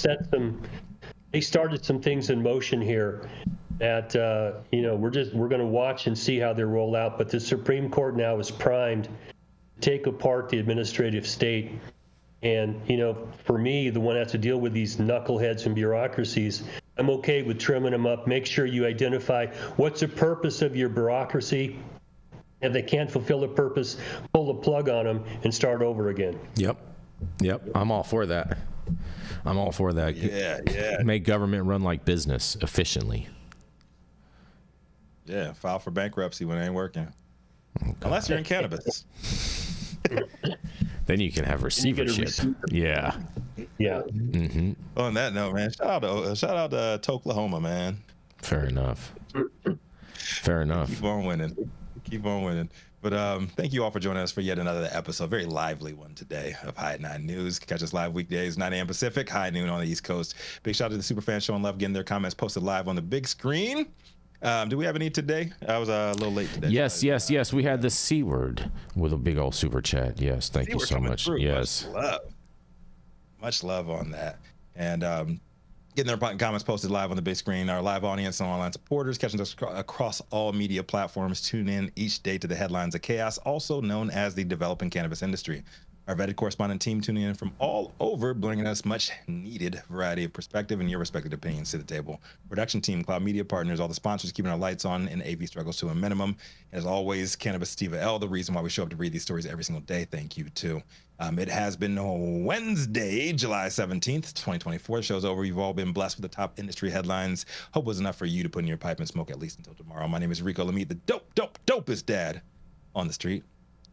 they started some things in motion here that, we're going to watch and see how they roll out. But the Supreme Court now is primed to take apart the administrative state. And, for me, the one that has to deal with these knuckleheads and bureaucracies, I'm okay with trimming them up. Make sure you identify what's the purpose of your bureaucracy. If they can't fulfill the purpose, pull the plug on them and start over again. Yep. I'm all for that. Yeah. Make government run like business efficiently. Yeah, file for bankruptcy when it ain't working. Unless you're in cannabis. Then you can have receivership. Yeah. Mm-hmm. On that note, man, shout out to Oklahoma, man. Fair enough. Keep on winning. But thank you all for joining us for yet another episode. Very lively one today of High at 9 News. Catch us live weekdays, 9 a.m. Pacific, high noon on the East Coast. Big shout out to the Superfans showing love, getting their comments posted live on the big screen. Do we have any today? I was a little late today. Yes. We had the C word with a big old super chat. Yes, thank you so much. Through. Yes. Much love on that. And getting their comments posted live on the big screen. Our live audience and online supporters catching us across all media platforms. Tune in each day to the headlines of chaos, also known as the developing cannabis industry. Our vetted correspondent team tuning in from all over, bringing us much needed variety of perspective and your respective opinions to the table. Production team, Cloud Media Partners, all the sponsors keeping our lights on and AV struggles to a minimum. As always, Cannabis Steva L, the reason why we show up to read these stories every single day. Thank you too. It has been Wednesday, July 17th, 2024. The show's over. You've all been blessed with the top industry headlines. Hope was enough for you to put in your pipe and smoke at least until tomorrow. My name is Rico Lamitte, the dopest dad on the street.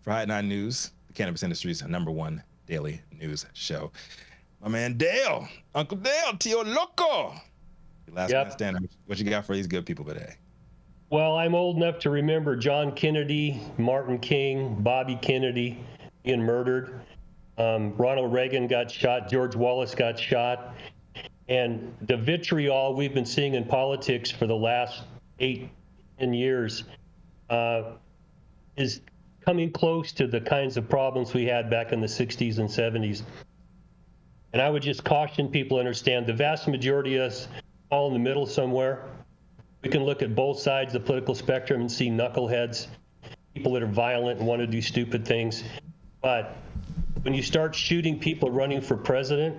For High at 9 News, the cannabis industry's #1 daily news show. My man Dale, Uncle Dale, Tio Loco. Last man standing. What you got for these good people today? Well, I'm old enough to remember John Kennedy, Martin King, Bobby Kennedy being murdered. Ronald Reagan got shot. George Wallace got shot. And the vitriol we've been seeing in politics for the last 8-10 years is coming close to the kinds of problems we had back in the 60s and 70s. And I would just caution people to understand the vast majority of us fall in the middle somewhere. We can look at both sides of the political spectrum and see knuckleheads, people that are violent and want to do stupid things. But when you start shooting people running for president,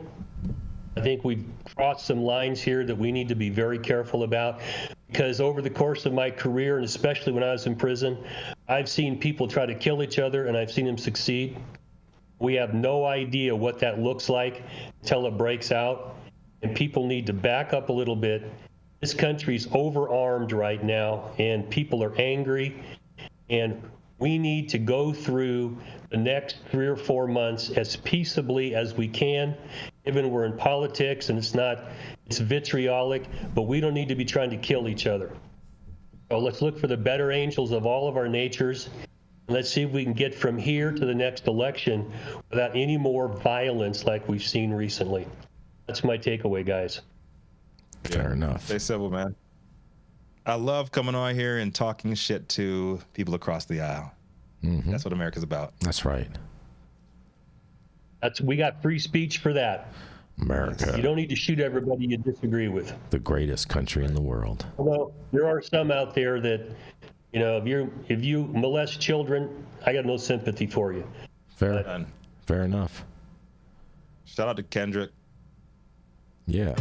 I think we've crossed some lines here that we need to be very careful about, because over the course of my career, and especially when I was in prison, I've seen people try to kill each other and I've seen them succeed. We have no idea what that looks like until it breaks out, and people need to back up a little bit. This country's overarmed right now and people are angry, and we need to go through the next 3 or 4 months as peaceably as we can, given we're in politics and it's vitriolic, but we don't need to be trying to kill each other. So let's look for the better angels of all of our natures. And let's see if we can get from here to the next election without any more violence like we've seen recently. That's my takeaway, guys. Fair enough. Stay civil, man. I love coming on here and talking shit to people across the aisle. Mm-hmm. That's what America's about. That's right. We got free speech for that. America. You don't need to shoot everybody you disagree with. The greatest country in the world. Although there are some out there that, if you molest children, I got no sympathy for you. Fair enough. Shout out to Kendrick. Yeah.